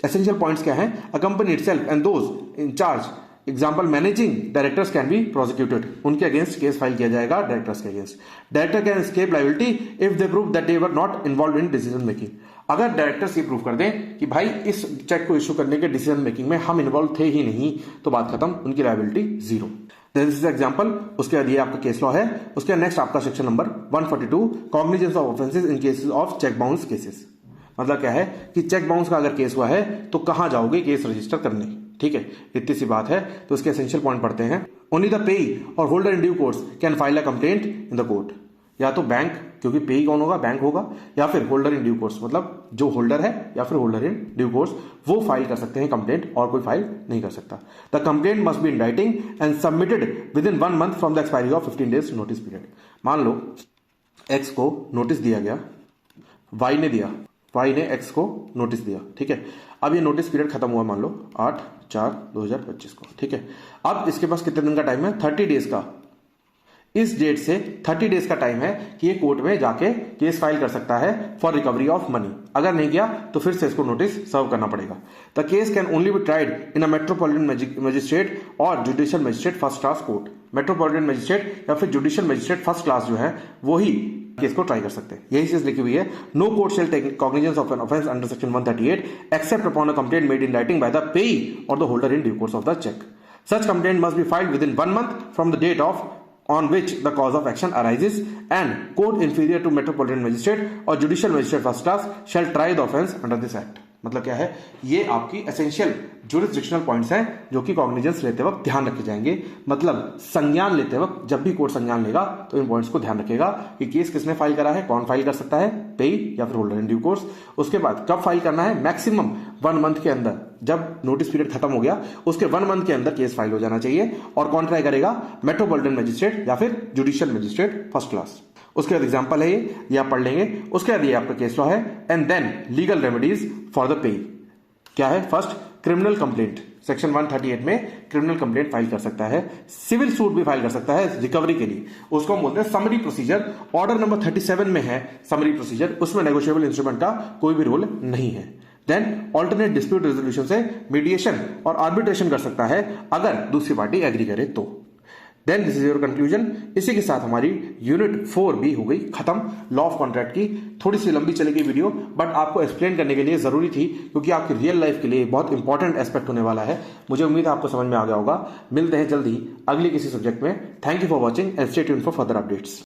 essential points क्या है? A company itself and those in charge, example managing directors can be prosecuted, उनके अगेंस्ट केस फाइल किया जाएगा डायरेक्टर्स के against. Director can escape liability if they prove that they were not involve in decision making. अगर directors ये prove कर दें कि भाई इस चेक को इशू करने के डिसीजन मेकिंग में हम इन्वॉल्व थे ही नहीं, तो बात खत्म, उनकी लायबिलिटी 0। This is example. उसके बाद ये आपका केस लॉ है। उसके नेक्स्ट आपका section number 142, cognizance of offences in cases of check bounce cases. मतलब क्या है कि चेक बाउंस का अगर केस हुआ है तो कहां जाओगे केस रजिस्टर करने। ठीक है, इतनी सी बात है। तो इसके एसेंशियल पॉइंट पढ़ते हैं। ओनली द पेई और holder in due course can file a complaint in the court. या तो बैंक, क्योंकि पेई कौन होगा? बैंक होगा, या फिर होल्डर इन ड्यू कोर्स, मतलब जो होल्डर है या फिर होल्डर इन ड्यू कोर्स, वो फाइल कर सकते हैं कंप्लेंट, और कोई फाइल नहीं कर सकता। The complaint must be in writing and submitted with in 1 month from the expiry of 15 days notice period. मान लो एक्स को नोटिस दिया गया, वाई ने दिया, वाई ने एक्स को नोटिस दिया। ठीक है, अब ये नोटिस पीरियड खत्म हुआ मान लो 8/4/2025 को। ठीक है, अब इसके पास कितने दिन का टाइम है? 30 डेज का। इस डेट से 30 डेज का टाइम है कि ये कोर्ट में जाके केस फाइल कर सकता है फॉर रिकवरी ऑफ मनी। अगर नहीं किया तो फिर से इसको नोटिस सर्व करना पड़ेगा। The case can only be tried in a metropolitan magistrate और judicial magistrate first class court. Metropolitan magistrate या फिर जुडिशियल मजिस्ट्रेट फर्स्ट क्लास जो है वही केस को ट्राई कर सकते हैं। यही चीज लिखी हुई है, no court shall take cognizance of an offence under section 138 except upon a complaint made in writing by the payee or the holder in due course of the cheque. Such complaint must be filed within 1 month from the date of on which the cause of action arises, and court inferior to metropolitan magistrate or judicial magistrate first class shall try the offence under this act। मतलब क्या है, ये आपकी essential jurisdictional points हैं जो कि cognizance लेते वक्त ध्यान रखे जाएंगे। मतलब संज्ञान लेते वक्त जब भी कोर्ट संज्ञान लेगा तो इन पॉइंट्स को ध्यान रखेगा कि केस किसने फाइल करा है, कौन फाइल कर सकता है, पेई या फिर होल्डर इन ड्यू कोर्स। उसके बाद कब फाइल करना है, मैक्सिमम 1 month के अंदर, जब नोटिस पीरियड खत्म हो गया उसके 1 month के अंदर केस फाइल हो जाना चाहिए। और कौन ट्राई करेगा, मेट्रोपॉलिटन मजिस्ट्रेट या फिर जुडिशियल मजिस्ट्रेट फर्स्ट क्लास। उसके बाद एग्जांपल है ये आप पढ़ लेंगे। उसके बाद ये आपका केस लॉ है, and then legal remedies for the payee. क्या है, फर्स्ट क्रिमिनल कंप्लेंट, सेक्शन 138 में क्रिमिनल कंप्लेंट फाइल कर सकता है, सिविल सूट भी फाइल कर सकता है रिकवरी के लिए, उसको हम बोलते हैं समरी प्रोसीजर। ऑर्डर नंबर 37 में है समरी प्रोसीजर, उसमें नेगोशिएबल इंस्ट्रूमेंट का कोई भी रोल नहीं है। देन ऑल्टरनेट डिस्प्यूट रेजोल्यूशन से मीडिएशन और आर्बिट्रेशन कर सकता है अगर दूसरी पार्टी एग्री करे तो। Then this is your conclusion. इसी के साथ हमारी यूनिट 4 भी हो गई खत्म लॉ ऑफ कॉन्ट्रैक्ट की। थोड़ी सी लंबी चलेगी वीडियो, बट आपको एक्सप्लेन करने के लिए जरूरी थी क्योंकि आपकी रियल लाइफ के लिए बहुत इंपॉर्टेंट एस्पेक्ट होने वाला है। मुझे उम्मीद है आपको समझ में आ गया होगा। मिलते हैं जल्दी अगली किसी सब्जेक्ट में। Thank you for watching and stay tuned for further updates.